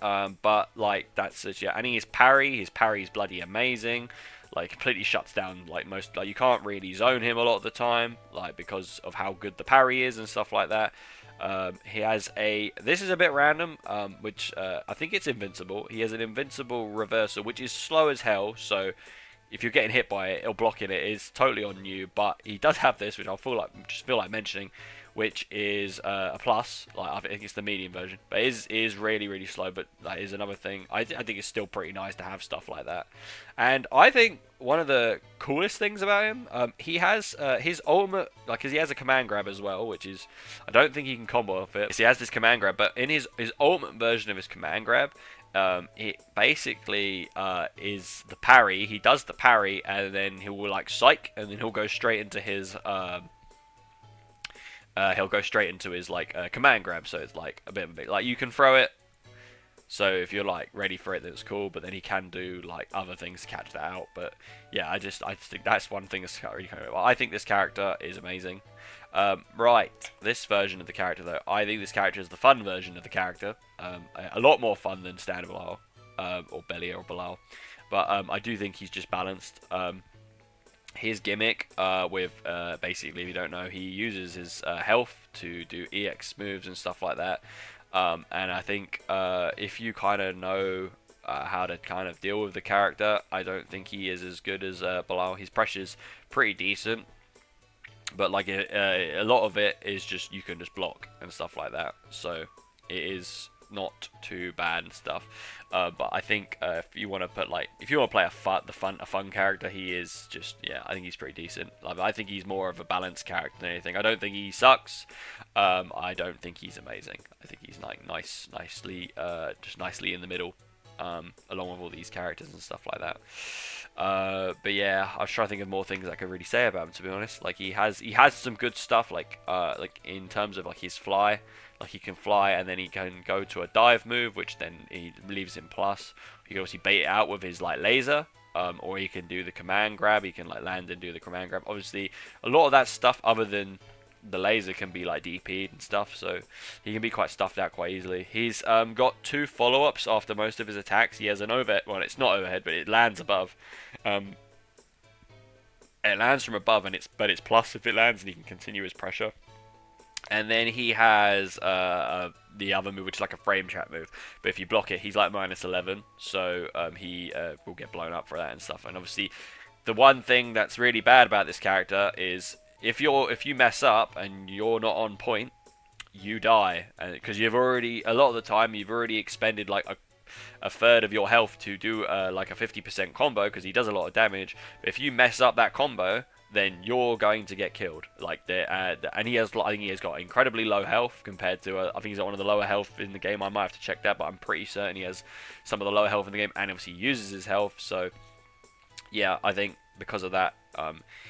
But like that's it, yeah. And his parry is bloody amazing. Like completely shuts down like most. Like you can't really zone him a lot of the time, like because of how good the parry is and stuff like that. He has this is a bit random, which I think it's invincible. He has an invincible reversal, which is slow as hell. So if you're getting hit by it, it'll block it. It is totally on you. But he does have this, which I just feel like mentioning, which is a plus. Like I think it's the medium version, but it is really, really slow. But that is another thing. I think it's still pretty nice to have stuff like that. And I think one of the coolest things about him, he has his ultimate, like, cause he has a command grab as well, which is, I don't think he can combo off it. So he has this command grab, but in his ultimate version of his command grab, it basically is the parry. He does the parry, and then he will like psych, and then he'll go straight into his command grab. So it's like a bit of a bit like you can throw it. So if you're like ready for it, then it's cool. But then he can do like other things to catch that out. But yeah, I just think that's one thing that's really kind of, well, I think this character is amazing. Right, this version of the character though, I think this character is the fun version of the character. A lot more fun than standard Belial, or Belial or Belial. But I do think he's just balanced. His gimmick with basically, if you don't know, he uses his health to do EX moves and stuff like that. And I think if you kind of know how to kind of deal with the character, I don't think he is as good as Belial. His pressure's pretty decent, but like a lot of it is just you can just block and stuff like that. So it is not too bad and stuff. But I think if you want to play a fun character, he is just, yeah, I think he's pretty decent. Like, I think he's more of a balanced character than anything. I don't think he sucks. I don't think he's amazing. I think he's like nicely in the middle, along with all these characters and stuff like that. But yeah, I was trying to think of more things I could really say about him, to be honest. Like he has some good stuff, like in terms of like his fly. Like he can fly, and then he can go to a dive move, which then he leaves him plus. He can obviously bait it out with his like laser, or he can do the command grab. He can like land and do the command grab. Obviously, a lot of that stuff other than the laser can be like DP'd and stuff, so he can be quite stuffed out quite easily. He's got 2 follow-ups after most of his attacks. He has an overhead. Well, it's not overhead, but it lands above. It lands from above, and it's plus if it lands, and he can continue his pressure. And then he has the other move, which is like a frame trap move. But if you block it, he's like -11. So he will get blown up for that and stuff. And obviously, the one thing that's really bad about this character is if you mess up and you're not on point, you die. Because a lot of the time, you've already expended like a third of your health to do like a 50% combo, because he does a lot of damage. But if you mess up that combo, then you're going to get killed. Like and I think he has got incredibly low health compared to. I think he's got one of the lower health in the game. I might have to check that, but I'm pretty certain he has some of the lower health in the game, and obviously he uses his health. So yeah, I think because of that,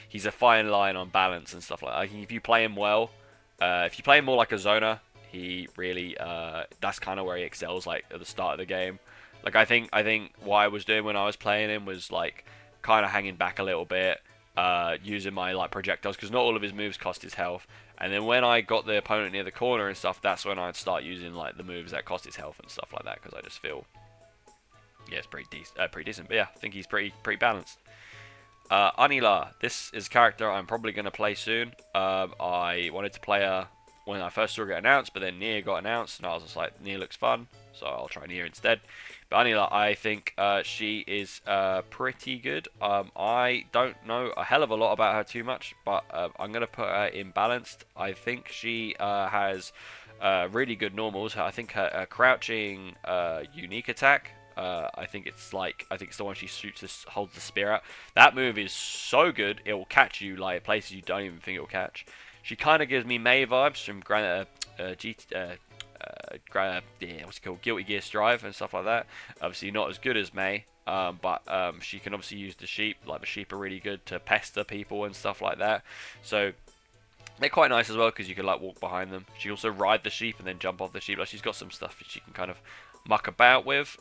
he's a fine line on balance and stuff like that. I think if you play him well, if you play him more like a zoner, he really that's kind of where he excels, like at the start of the game. Like I think what I was doing when I was playing him was like kind of hanging back a little bit, using my like projectiles, because not all of his moves cost his health. And then when I got the opponent near the corner and stuff, that's when I'd start using like the moves that cost his health and stuff like that, because I just feel, yeah, it's pretty decent. But yeah, I think he's pretty balanced. Anila, this is a character I'm probably going to play soon. I wanted to play her when I first saw it get announced, but then Nier got announced, and I was just like, Nier looks fun, so I'll try Nier instead. But Anila, I think she is pretty good. I don't know a hell of a lot about her too much, but I'm going to put her in balanced. I think she has really good normals. I think her crouching unique attack, I think it's the one she holds the spear out. That move is so good, it will catch you like places you don't even think it will catch. She kind of gives me May vibes from Gjeeta, what's it called, Guilty Gear Strive and stuff like that. Obviously not as good as May, but she can obviously use the sheep. Like the sheep are really good to pester people and stuff like that. So they're quite nice as well, because you can like walk behind them. She also ride the sheep and then jump off the sheep. Like she's got some stuff that she can kind of muck about with.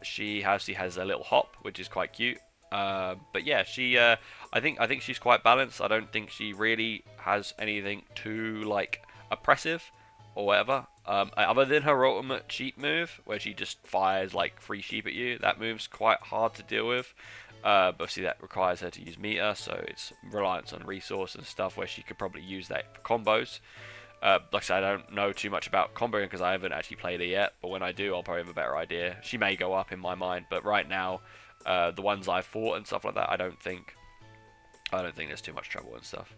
She has a little hop, which is quite cute. But yeah, I think she's quite balanced. I don't think she really has anything too like oppressive or whatever. Other than her ultimate sheep move, where she just fires like 3 sheep at you. That move's quite hard to deal with. But obviously that requires her to use Metera, so it's reliance on resource and stuff, where she could probably use that for combos. Like I said, I don't know too much about comboing because I haven't actually played it yet, but when I do, I'll probably have a better idea. She may go up in my mind, but right now, the ones I've fought and stuff like that, I don't think there's too much trouble and stuff.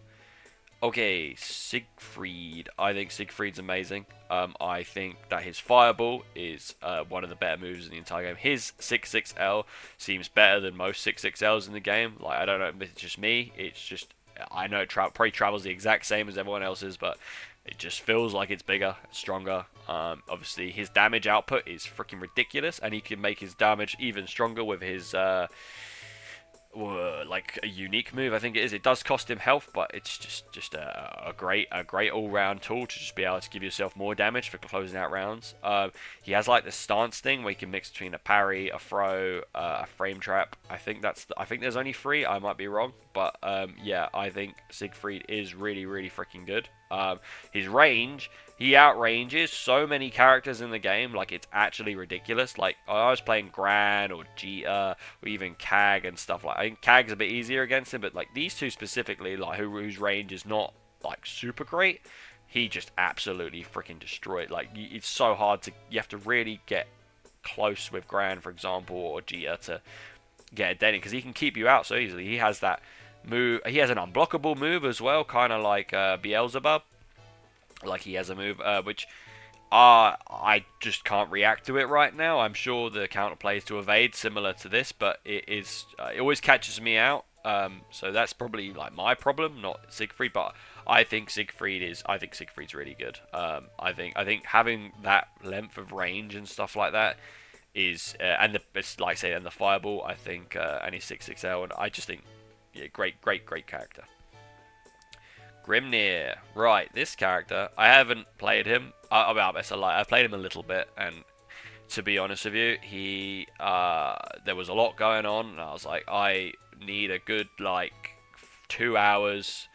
Okay, Siegfried. I think Siegfried's amazing. I think that his fireball is one of the better moves in the entire game. His 6-6L seems better than most 6-6Ls in the game. Like, I don't know if it's just me. It's just, I know it probably travels the exact same as everyone else's, but it just feels like it's bigger, stronger. Obviously, his damage output is freaking ridiculous, and he can make his damage even stronger with his like a unique move. I think it is. It does cost him health, but it's just a great all-round tool to just be able to give yourself more damage for closing out rounds. He has like the stance thing where you can mix between a parry, a throw, a frame trap. I think there's only 3. I might be wrong, but yeah, I think Siegfried is really freaking good. His range, he outranges so many characters in the game, like it's actually ridiculous. Like I was playing Gran or Djeeta or even Cag and stuff like. I think Cag's a bit easier against him, but like these two specifically, like whose range is not like super great, he just absolutely freaking destroyed. Like it's so hard to, you have to really get close with Gran, for example, or Djeeta to get a dent in, because he can keep you out so easily. He has that move. He has an unblockable move as well, kind of like Beelzebub. Like he has a move which I just can't react to it right now. I'm sure the counterplay is to evade, similar to this, but it always catches me out. So that's probably like my problem, not Siegfried. But I think Siegfried's really good. I think having that length of range and stuff like that is it's like I say, and the fireball. I think and his 6-6L, and I just think, yeah, great character. Grimner. Right, this character, I haven't played him. I've played him a little bit, and to be honest with you, there was a lot going on, and I was like, I need a good, like, 2 hours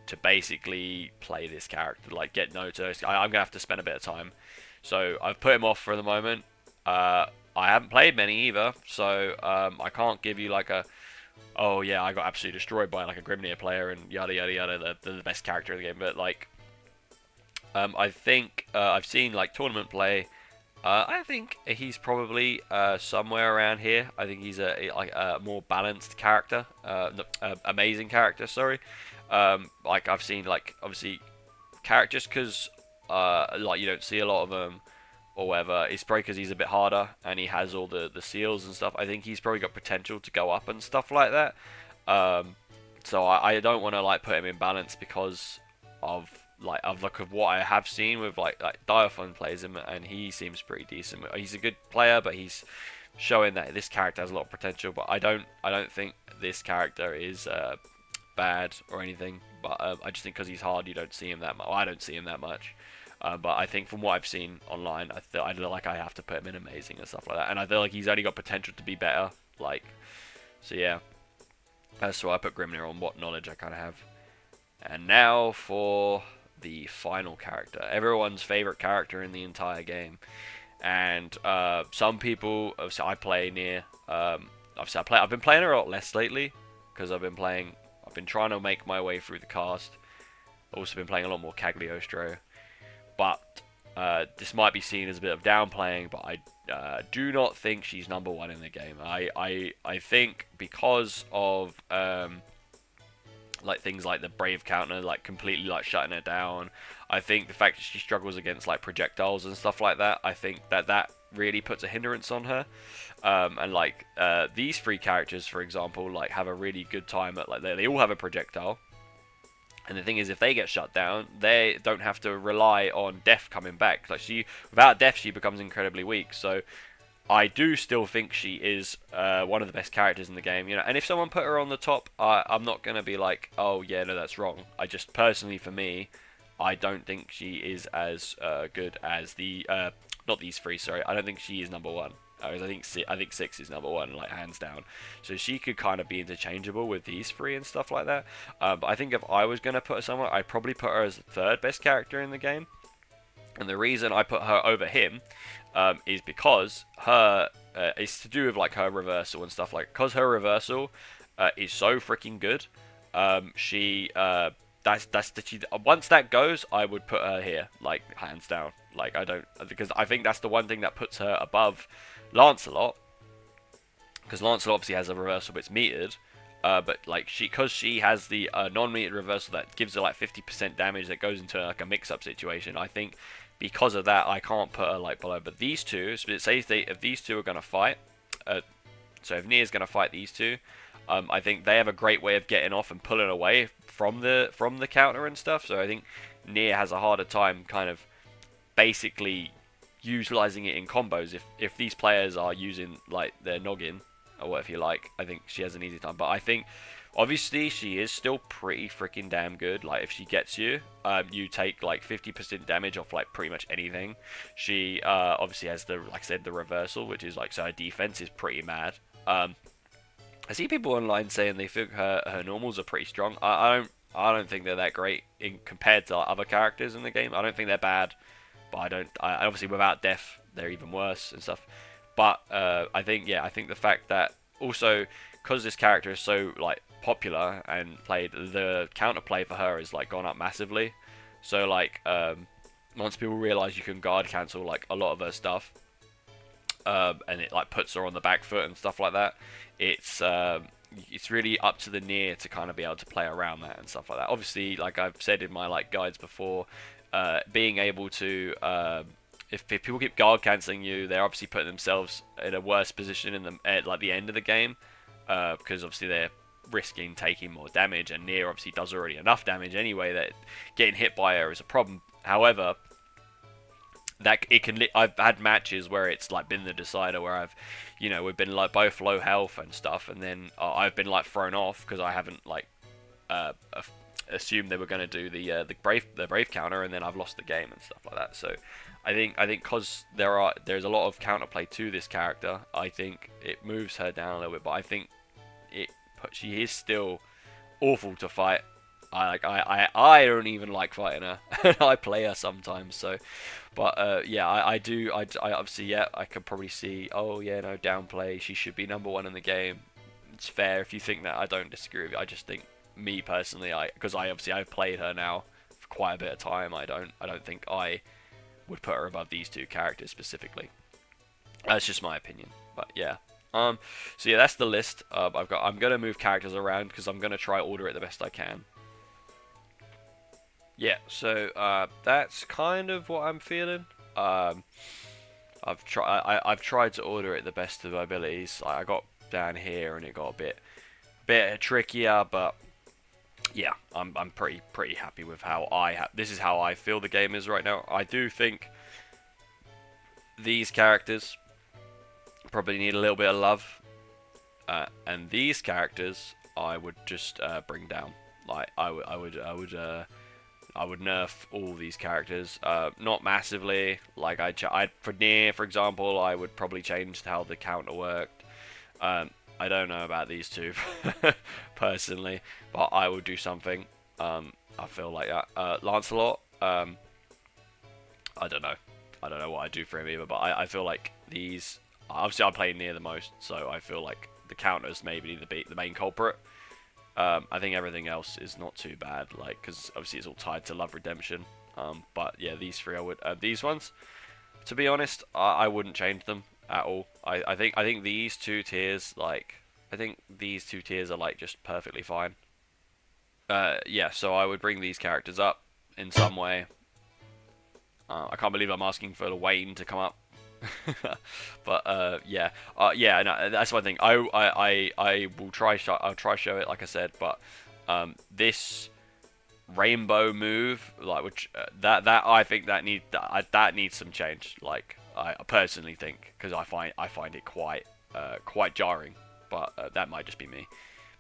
to basically play this character, like, get noticed. I'm going to have to spend a bit of time. So, I've put him off for the moment. I haven't played many either, so I can't give you, like, oh yeah, I got absolutely destroyed by like a Grimner player and yada yada yada. They're the best character in the game, but like, I think I've seen like tournament play. I think he's probably somewhere around here. I think he's a more balanced character, amazing character. Sorry, like I've seen like obviously characters because like you don't see a lot of them or whatever. It's probably because he's a bit harder and he has all the seals and stuff. I think he's probably got potential to go up and stuff like that. So I don't want to like put him in balance because of what I have seen with like Diaphon plays him and he seems pretty decent. He's a good player, but he's showing that this character has a lot of potential. But I don't think this character is bad or anything. But I just think because he's hard, you don't see him that much. I don't see him that much. But I think from what I've seen online, I feel like I have to put him in amazing and stuff like that. And I feel like he's only got potential to be better. Like, so yeah. That's why I put Grimner on what knowledge I kind of have. And now for the final character, everyone's favorite character in the entire game. And some people, obviously I play Nier. Obviously I've been playing her a lot less lately because I've been trying to make my way through the cast. Also been playing a lot more Cagliostro. But this might be seen as a bit of downplaying, but I do not think she's number one in the game. I think because of like things like the Brave counter, like completely like shutting her down. I think the fact that she struggles against like projectiles and stuff like that, I think that really puts a hindrance on her. And like these three characters, for example, like have a really good time at like they all have a projectile. And the thing is, if they get shut down, they don't have to rely on Death coming back. Like without Death, she becomes incredibly weak. So I do still think she is one of the best characters in the game, you know. And if someone put her on the top, I'm not gonna be like, oh yeah, no, that's wrong. I just personally, for me, I don't think she is as good as the not these three. Sorry, I don't think she is number one. I think 6 is number one, like hands down. So she could kind of be interchangeable with these three and stuff like that. But I think if I was gonna put her somewhere, I'd probably put her as the third best character in the game. And the reason I put her over him is because her it's to do with like her reversal and stuff, like because her reversal is so freaking good. Once that goes, I would put her here, like hands down. Like because I think that's the one thing that puts her above Lancelot, because Lancelot obviously has a reversal but it's metered. But like because she has the non-metered reversal that gives her like 50% damage that goes into like a mix-up situation. I think because of that, I can't put her like below. But these two, so say if these two are gonna fight, so if Nier's gonna fight these two, I think they have a great way of getting off and pulling away from the counter and stuff. So I think Nier has a harder time kind of basically utilizing it in combos. If these players are using like their noggin or whatever you like, I think she has an easy time. But I think obviously she is still pretty freaking damn good. Like if she gets you, you take like 50% damage off like pretty much anything. She obviously has like I said, the reversal, which is like, so her defense is pretty mad. I see people online saying they think her normals are pretty strong. I don't think they're that great in compared to other characters in the game. I don't think they're bad, but I obviously without Death they're even worse and stuff. But I think the fact that also because this character is so like popular and played, the counterplay for her is like gone up massively. So like once people realize you can guard cancel like a lot of her stuff, and it like puts her on the back foot and stuff like that, it's really up to the Nier to kind of be able to play around that and stuff like that. Obviously, like I've said in my like guides before, being able to if people keep guard cancelling you, they're obviously putting themselves in a worse position in at like the end of the game, because obviously they're risking taking more damage, and Nier obviously does already enough damage anyway that getting hit by her is a problem. However, that it can I've had matches where it's like been the decider, where we've been like both low health and stuff, and then I've been like thrown off because I haven't like assumed they were going to do the brave counter, and then I've lost the game and stuff like that. So I think because there's a lot of counterplay to this character, I think it moves her down a little bit, but I think she is still awful to fight. I don't even like fighting her. I play her sometimes, so. But I do. I obviously, I could probably see. Oh yeah, no, downplay. She should be number one in the game. It's fair if you think that. I don't disagree with you. I just think, me personally, because I've played her now for quite a bit of time. I don't think I would put her above these two characters specifically. That's just my opinion. But yeah. So yeah, that's the list. I'm gonna move characters around because I'm gonna try order it the best I can. Yeah, so that's kind of what I'm feeling. I've tried to order it the best of my abilities. I got down here and it got a bit trickier, but yeah, I'm pretty happy with how this is how I feel the game is right now. I do think these characters probably need a little bit of love, and these characters I would just bring down. Like I would I would nerf all these characters. Not massively. Like for Nier, for example, I would probably change how the counter worked. I don't know about these two personally, but I would do something. I feel like that. Lancelot. I don't know. I don't know what I'd do for him either, but I feel like these... Obviously, I'm playing Nier the most, so I feel like the counters maybe the main culprit. I think everything else is not too bad, like, because obviously it's all tied to Love Redemption. But yeah, these three I would... these ones, to be honest, I wouldn't change them at all. I think these two tiers, like... I think these two tiers are, like, just perfectly fine. Yeah, so I would bring these characters up in some way. I can't believe I'm asking for Lowain to come up. But yeah, yeah, no, that's one thing. I will try. I'll try show it, like I said. But this rainbow move, like which that I think that needs some change. Like I personally think, because I find it quite jarring. But that might just be me.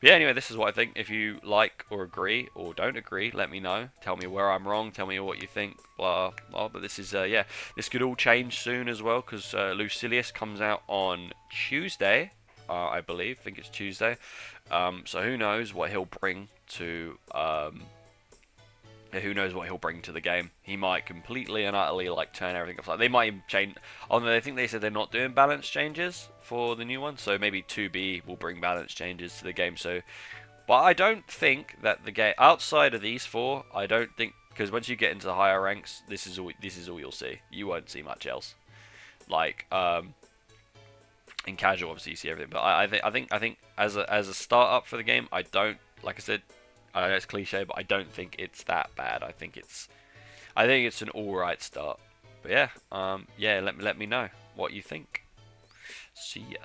But yeah, anyway, this is what I think. If you like or agree or don't agree, let me know. Tell me where I'm wrong. Tell me what you think. Blah, blah. But this is, yeah, this could all change soon as well, because Lucilius comes out on Tuesday, I believe. I think it's Tuesday. So who knows what he'll bring to... who knows what he'll bring to the game. He might completely and utterly like turn everything upside. They might even change... Although I think they said they're not doing balance changes for the new one, so maybe 2B will bring balance changes to the game. So, but I don't think that the game outside of these four, I don't think, because once you get into the higher ranks, this is all you'll see. You won't see much else. Like in casual, obviously you see everything, but I think as a startup for the game, I don't, like I said, I know it's cliche, but I don't think it's that bad. I think it's an alright start. But yeah, yeah, let me know what you think. See ya.